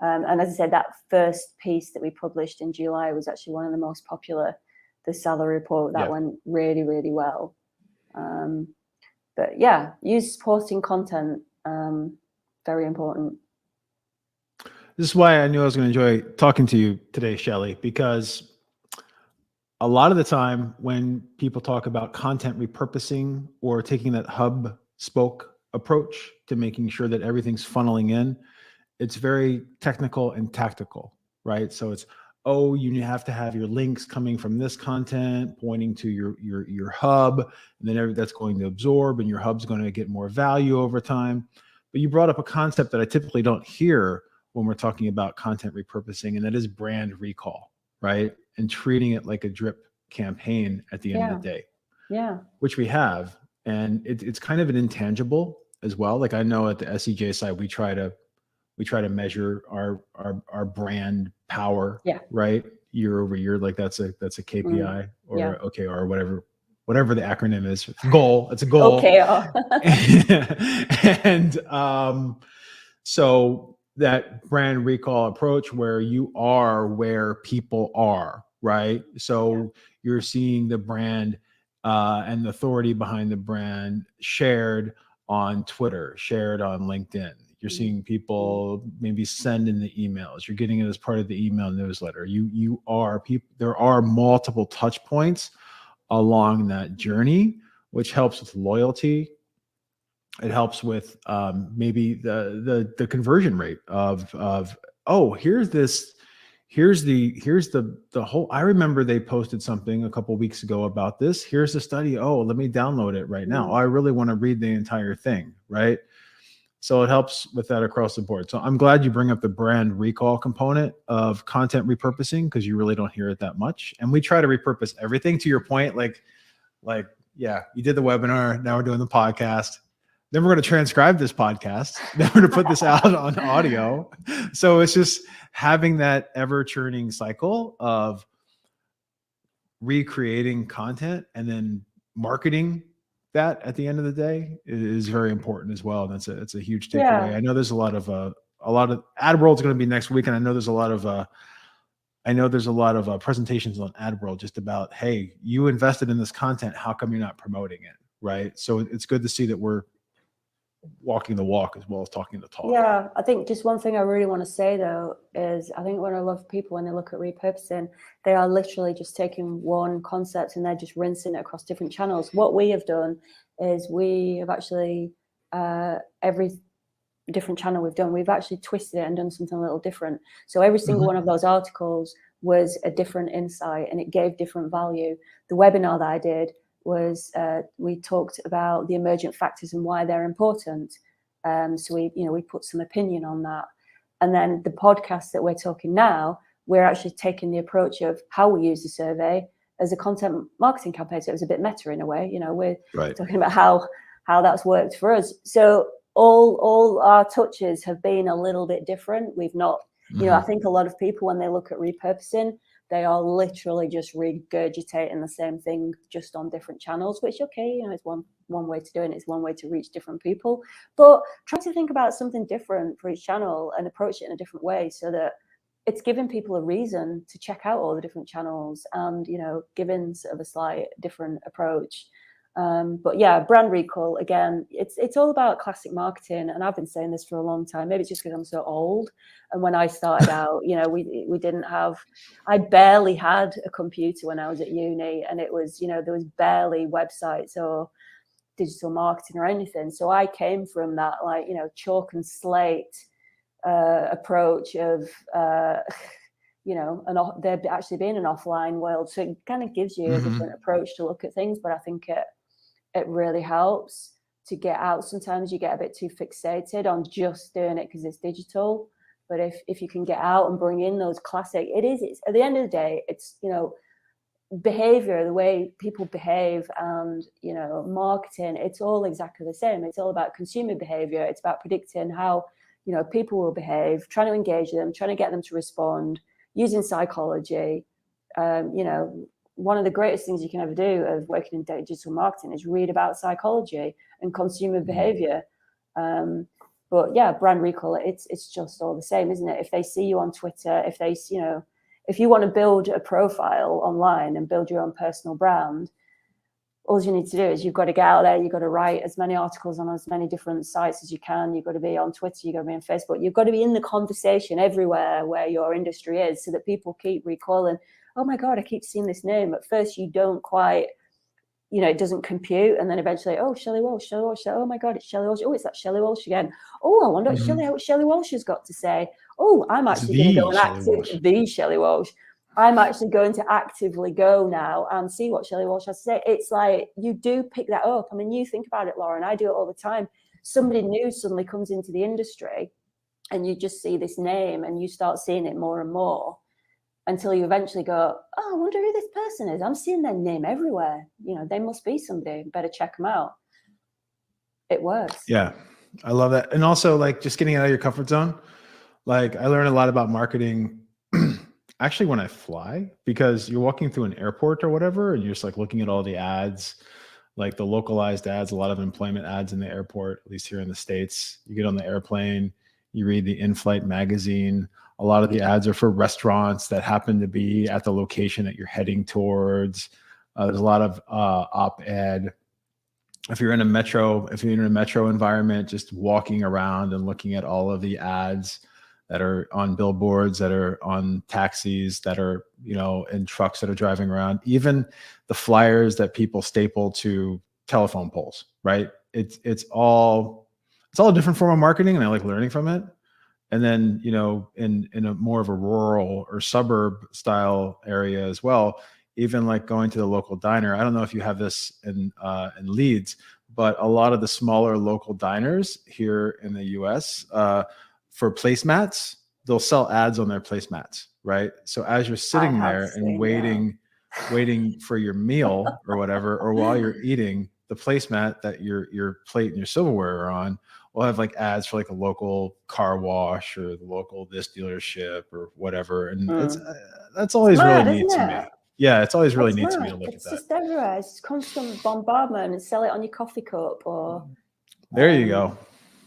And as I said, that first piece that we published in July was actually one of the most popular, the salary report. That went really, really well. But yeah, use supporting content, very important. This is why I knew I was going to enjoy talking to you today, Shelley, because a lot of the time when people talk about content repurposing or taking that hub spoke approach to making sure that everything's funneling in, it's very technical and tactical, right? So it's, oh, you have to have your links coming from this content pointing to your hub, and then that's going to absorb, and your hub's going to get more value over time. But you brought up a concept that I typically don't hear when we're talking about content repurposing, and that is brand recall, right? And treating it like a drip campaign at the end of the day, which we have. And it's kind of an intangible as well. Like I know at the SEJ side, we try to measure our brand power, right? Year over year. Like that's a KPI or whatever the acronym is. Goal. It's a goal. And so that brand recall approach where you are where people are, right? So you're seeing the brand and the authority behind the brand shared on Twitter, shared on LinkedIn. You're seeing people maybe send in the emails. You're getting it as part of the email newsletter. You are people. There are multiple touch points along that journey, which helps with loyalty. It helps with maybe the conversion rate of oh, here's the whole. I remember they posted something a couple of weeks ago about this. Here's the study. Oh, let me download it right now. Oh, I really want to read the entire thing, right? So it helps with that across the board. So I'm glad you bring up the brand recall component of content repurposing, because you really don't hear it that much. And we try to repurpose everything, to your point. Like, yeah, you did the webinar. Now we're doing the podcast. Then we're going to transcribe this podcast. Then we're going to put this out on audio. So it's just having that ever churning cycle of recreating content and then marketing that at the end of the day is very important as well. And it's a huge takeaway. I know there's a lot of AdWorld's going to be next week. And I know there's a lot of presentations on AdWorld just about, hey, you invested in this content. How come you're not promoting it? Right. So it's good to see that we're walking the walk as well as talking the talk. Yeah, I think just one thing I really want to say though is I think what I love people when they look at repurposing, they are literally just taking one concept and they're just rinsing it across different channels. What we have done is we have actually every different channel we've actually twisted it and done something a little different. So every single one of those articles was a different insight and it gave different value. The webinar that I did was we talked about the emergent factors and why they're important. So we put some opinion on that. And then the podcast that we're talking now, we're actually taking the approach of how we use the survey as a content marketing campaign. So it was a bit meta in a way, we're talking about how that's worked for us. So all our touches have been a little bit different. We've not, I think a lot of people, when they look at repurposing, they are literally just regurgitating the same thing just on different channels, which, it's one way to do it. It's one way to reach different people. But try to think about something different for each channel and approach it in a different way so that it's giving people a reason to check out all the different channels and, giving sort of a slight different approach. But yeah, brand recall, again, it's all about classic marketing. And I've been saying this for a long time. Maybe it's just because I'm so old. And when I started out, we didn't have, I barely had a computer when I was at uni. And it was, there was barely websites or digital marketing or anything. So I came from that, chalk and slate approach of, there actually being an offline world. So it kind of gives you a different approach to look at things. But I think it really helps to get out. Sometimes you get a bit too fixated on just doing it because it's digital. But if you can get out and bring in those classic, it's at the end of the day, it's, behavior, the way people behave, and marketing, it's all exactly the same. It's all about consumer behavior. It's about predicting how people will behave, trying to engage them, trying to get them to respond using psychology. One of the greatest things you can ever do of working in digital marketing is read about psychology and consumer behavior. But yeah, brand recall, it's just all the same, isn't it? If they see you on Twitter, if they if you want to build a profile online and build your own personal brand, all you need to do is you've got to get out there. You've got to write as many articles on as many different sites as you can. You've got to be on Twitter. You've got to be on Facebook. You've got to be in the conversation everywhere where your industry is, so that people keep recalling, oh my God, I keep seeing this name. At first you don't quite, it doesn't compute. And then eventually, oh, Shelley Walsh, Shelley Walsh. Oh my God, it's Shelley Walsh. Oh, it's that Shelley Walsh again. Oh, I wonder what Shelley Walsh has got to say. Oh, I'm actually going to go and the Shelley Walsh. I'm actually going to actively go now and see what Shelley Walsh has to say. It's like, you do pick that up. I mean, you think about it, Lauren, I do it all the time. Somebody new suddenly comes into the industry and you just see this name and you start seeing it more and more until you eventually go, oh, I wonder who this person is. I'm seeing their name everywhere. They must be somebody. Better check them out. It works. Yeah, I love that. And also, like, just getting out of your comfort zone. Like, I learned a lot about marketing actually when I fly, because you're walking through an airport or whatever, and you're just like looking at all the ads, like the localized ads, a lot of employment ads in the airport, at least here in the States. You get on the airplane, you read the in-flight magazine. A lot of the ads are for restaurants that happen to be at the location that you're heading towards. There's a lot of op-ed. If you're in a metro environment, just walking around and looking at all of the ads that are on billboards, that are on taxis, that are, in trucks that are driving around, even the flyers that people staple to telephone poles, right? It's all a different form of marketing, and I like learning from it. And then, in a more of a rural or suburb style area as well, even like going to the local diner. I don't know if you have this in Leeds, but a lot of the smaller local diners here in the US, for placemats, they'll sell ads on their placemats, right? So as you're sitting there and waiting for your meal or whatever, or while you're eating, the placemat that your plate and your silverware are on will have like ads for like a local car wash or the local this dealership or whatever. And that's always really neat to me. Yeah, it's always really neat to me to look at that. It's just everywhere. It's constant bombardment, and sell it on your coffee cup or. There you go.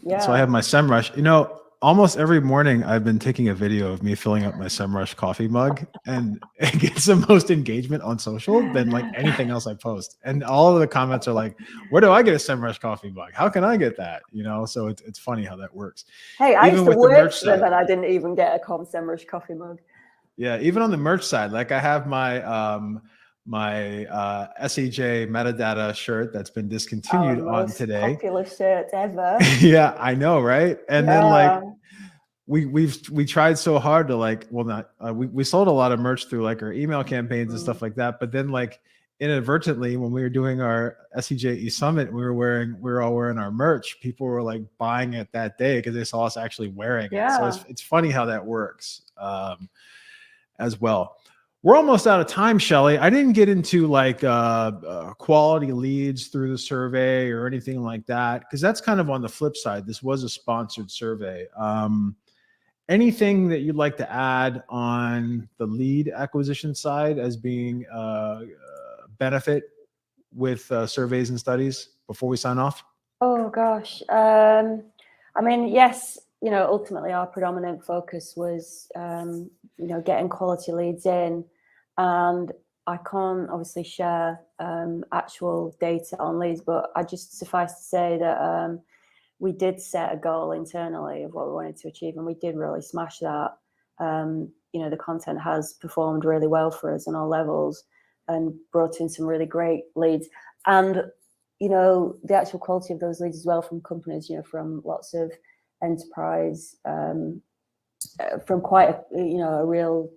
Yeah. So I have my SEMrush. Almost every morning I've been taking a video of me filling up my SEMrush coffee mug, and it gets the most engagement on social than like anything else I post. And all of the comments are like, where do I get a SEMrush coffee mug? How can I get that? So it's funny how that works. Hey, I used to work for them and I didn't even get a SEMrush coffee mug. Yeah, even on the merch side, like I have my SEJ metadata shirt that's been discontinued on today. Popular shirt ever. Yeah, I know, right? And then like we tried so hard to like, well, not we sold a lot of merch through like our email campaigns and stuff like that. But then like inadvertently, when we were doing our SEJ Summit, we were all wearing our merch. People were like buying it that day because they saw us actually wearing it. So it's funny how that works as well. We're almost out of time, Shelley. I didn't get into like quality leads through the survey or anything like that, because that's kind of on the flip side. This was a sponsored survey. Anything that you'd like to add on the lead acquisition side as being a benefit with surveys and studies before we sign off? Oh, gosh. I mean, yes, ultimately our predominant focus was, getting quality leads in, and I can't obviously share actual data on leads, but I just suffice to say that we did set a goal internally of what we wanted to achieve, and we did really smash that. The content has performed really well for us on all levels and brought in some really great leads. And, the actual quality of those leads as well from companies, from lots of enterprise, from quite a real,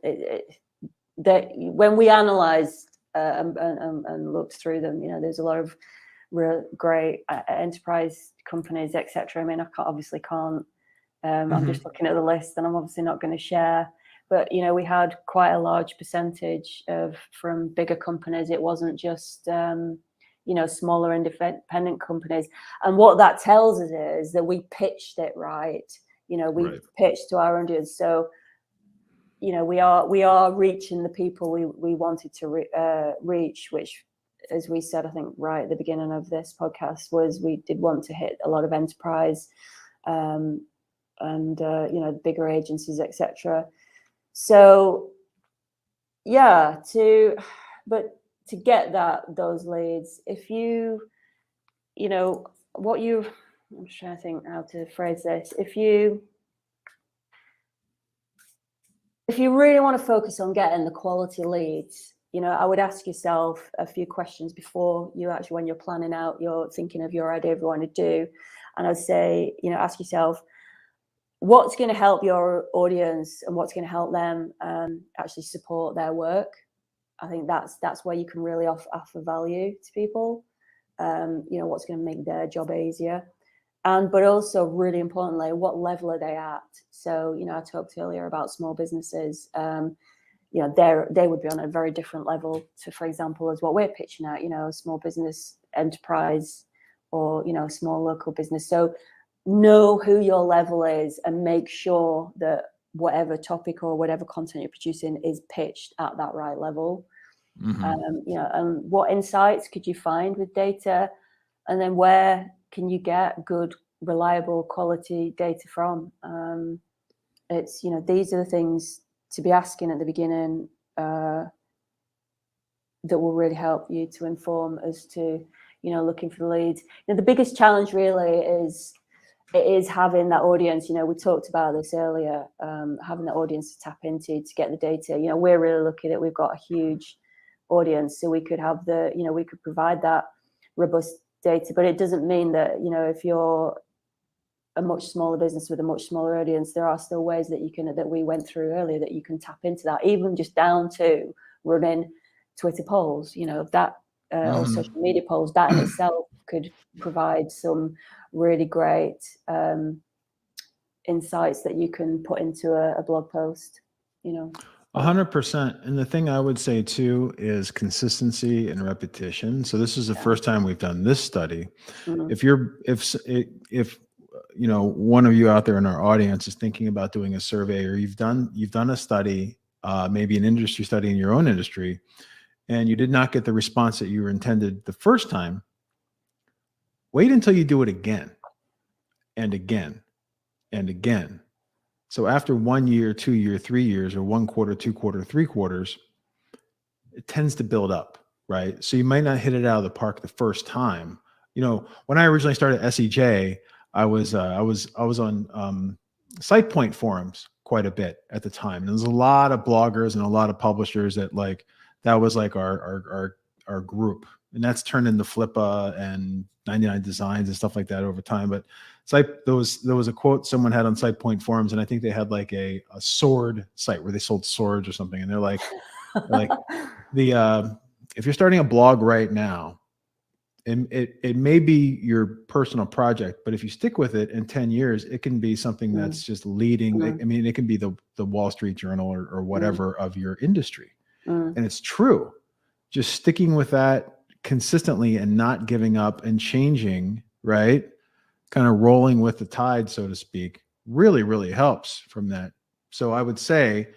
that when we analyzed and looked through them, there's a lot of real great enterprise companies, etc. I mean, I obviously can't. I'm just looking at the list, and I'm obviously not going to share. but we had quite a large percentage from bigger companies. It wasn't just smaller independent companies. And what that tells us is that we pitched it right. We pitched to our audience. So we are reaching the people we wanted to reach, which, as we said, I think right at the beginning of this podcast, was we did want to hit a lot of enterprise and bigger agencies, etc. So to get those leads, if I'm just trying to think how to phrase this. If you really want to focus on getting the quality leads, I would ask yourself a few questions before you actually, when you're planning out, you're thinking of your idea of what you want to do. And I'd say, ask yourself, what's going to help your audience and what's going to help them actually support their work. I think that's where you can really offer value to people. What's going to make their job easier. But also, really importantly, what level are they at? So, I talked earlier about small businesses. They would be on a very different level to, for example, as what we're pitching at, a small business enterprise or, small local business. So know who your level is and make sure that whatever topic or whatever content you're producing is pitched at that right level. And what insights could you find with data? And then where can you get good, reliable, quality data from? It's, these are the things to be asking at the beginning that will really help you to inform as to, looking for the leads. The biggest challenge really is having that audience. We talked about this earlier, having that audience to tap into to get the data. We're really lucky that we've got a huge audience, so we could have we could provide that robust data. But it doesn't mean that, if you're a much smaller business with a much smaller audience, there are still ways that we went through earlier that you can tap into that, even just down to running Twitter polls, that or social media polls. That in itself could provide some really great insights that you can put into a blog post. 100%. And the thing I would say too is consistency and repetition. So this is the first time we've done this study. If one of you out there in our audience is thinking about doing a survey, or you've done a study, maybe an industry study in your own industry, and you did not get the response that you were intended the first time, wait until you do it again and again and again. So after 1 year, 2 year, 3 years, or 1 quarter, 2 quarter, 3 quarters, it tends to build up, right? So you might not hit it out of the park the first time. When I originally started SEJ, I was on SitePoint forums quite a bit at the time. And there's a lot of bloggers and a lot of publishers that that was like our group, and that's turned into Flippa and 99 Designs and stuff like that over time. But there was a quote someone had on SitePoint forums, and I think they had like a sword site where they sold swords or something. And they're like if you're starting a blog right now, and it may be your personal project, but if you stick with it in 10 years, it can be something that's just leading. I mean, it can be the Wall Street Journal or whatever of your industry. And it's true. Just sticking with that consistently and not giving up and changing, right? Kind of rolling with the tide, so to speak, really, really helps from that. So I would say,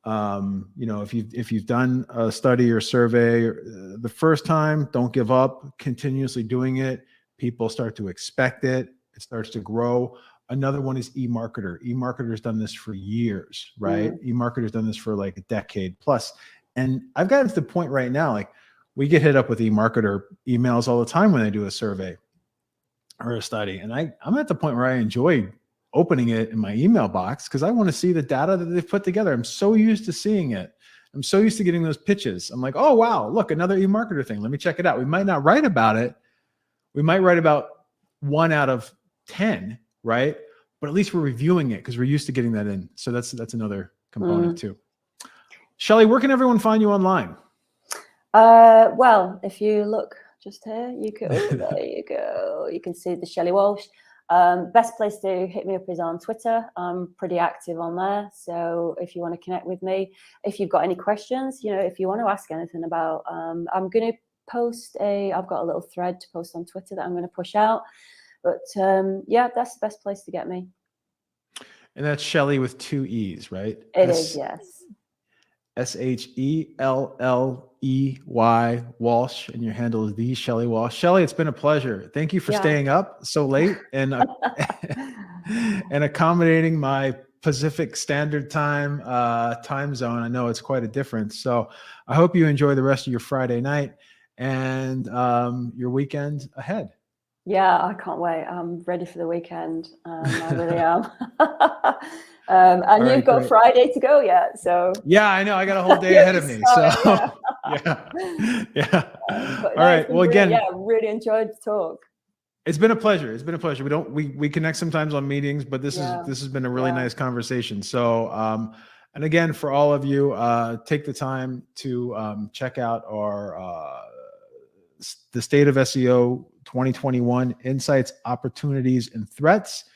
if you've done a study or survey the first time, don't give up. Continuously doing it, people start to expect it. It starts to grow. Another one is eMarketer. eMarketer's done this for years, right? eMarketer's done this for like a decade plus. And I've gotten to the point right now, like we get hit up with eMarketer emails all the time when they do a survey or a study. And I'm at the point where I enjoy opening it in my email box because I want to see the data that they've put together. I'm so used to seeing it. I'm so used to getting those pitches. I'm like, oh, wow, look, another eMarketer thing. Let me check it out. We might not write about it. We might write about 1 out of 10, right? But at least we're reviewing it because we're used to getting that in. So that's another component too. Shelley, where can everyone find you online? Well, if you look just here, there you go. You can see the Shelley Walsh. Best place to hit me up is on Twitter. I'm pretty active on there. So if you want to connect with me, if you've got any questions, if you want to ask anything about, I'm going to I've got a little thread to post on Twitter that I'm going to push out. But yeah, that's the best place to get me. And that's Shelley with 2 E's, right? It is, yes. SHELLEY Walsh, and your handle is the Shelley Walsh. Shelley, it's been a pleasure. Thank you for staying up so late and and accommodating my Pacific Standard Time time zone. I know it's quite a difference. So I hope you enjoy the rest of your Friday night and your weekend ahead. Yeah, I can't wait. I'm ready for the weekend. I really am. And you've got Friday to go yet, so yeah, I know. I got a whole day ahead of me. So yeah. All right. Well, again, really enjoyed the talk. It's been a pleasure. It's been a pleasure. We connect sometimes on meetings, but this has been a really nice conversation. So and again, for all of you, take the time to check out our the State of SEO 2021 Insights, Opportunities, and Threats.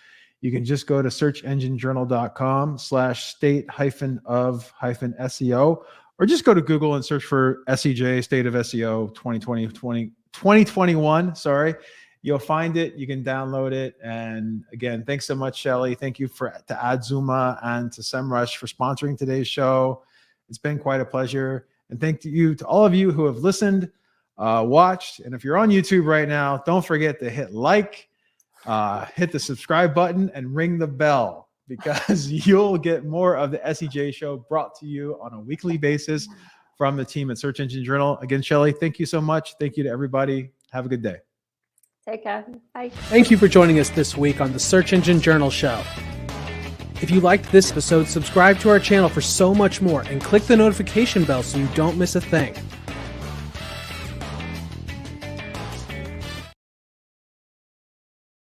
You can just go to searchenginejournal.com/state-of-SEO, or just go to Google and search for SEJ, State of SEO 2021. Sorry. You'll find it. You can download it. And again, thanks so much, Shelley. Thank you to Adzuma and to SEMrush for sponsoring today's show. It's been quite a pleasure. And thank you to all of you who have listened, watched. And if you're on YouTube right now, don't forget to hit like, hit the subscribe button, and ring the bell, because you'll get more of the SEJ show brought to you on a weekly basis from the team at Search Engine Journal. Again, Shelley, thank you so much. Thank you to everybody. Have a good day. Take care. Bye. Thank you for joining us this week on the Search Engine Journal Show. If you liked this episode, subscribe to our channel for so much more and click the notification bell so you don't miss a thing.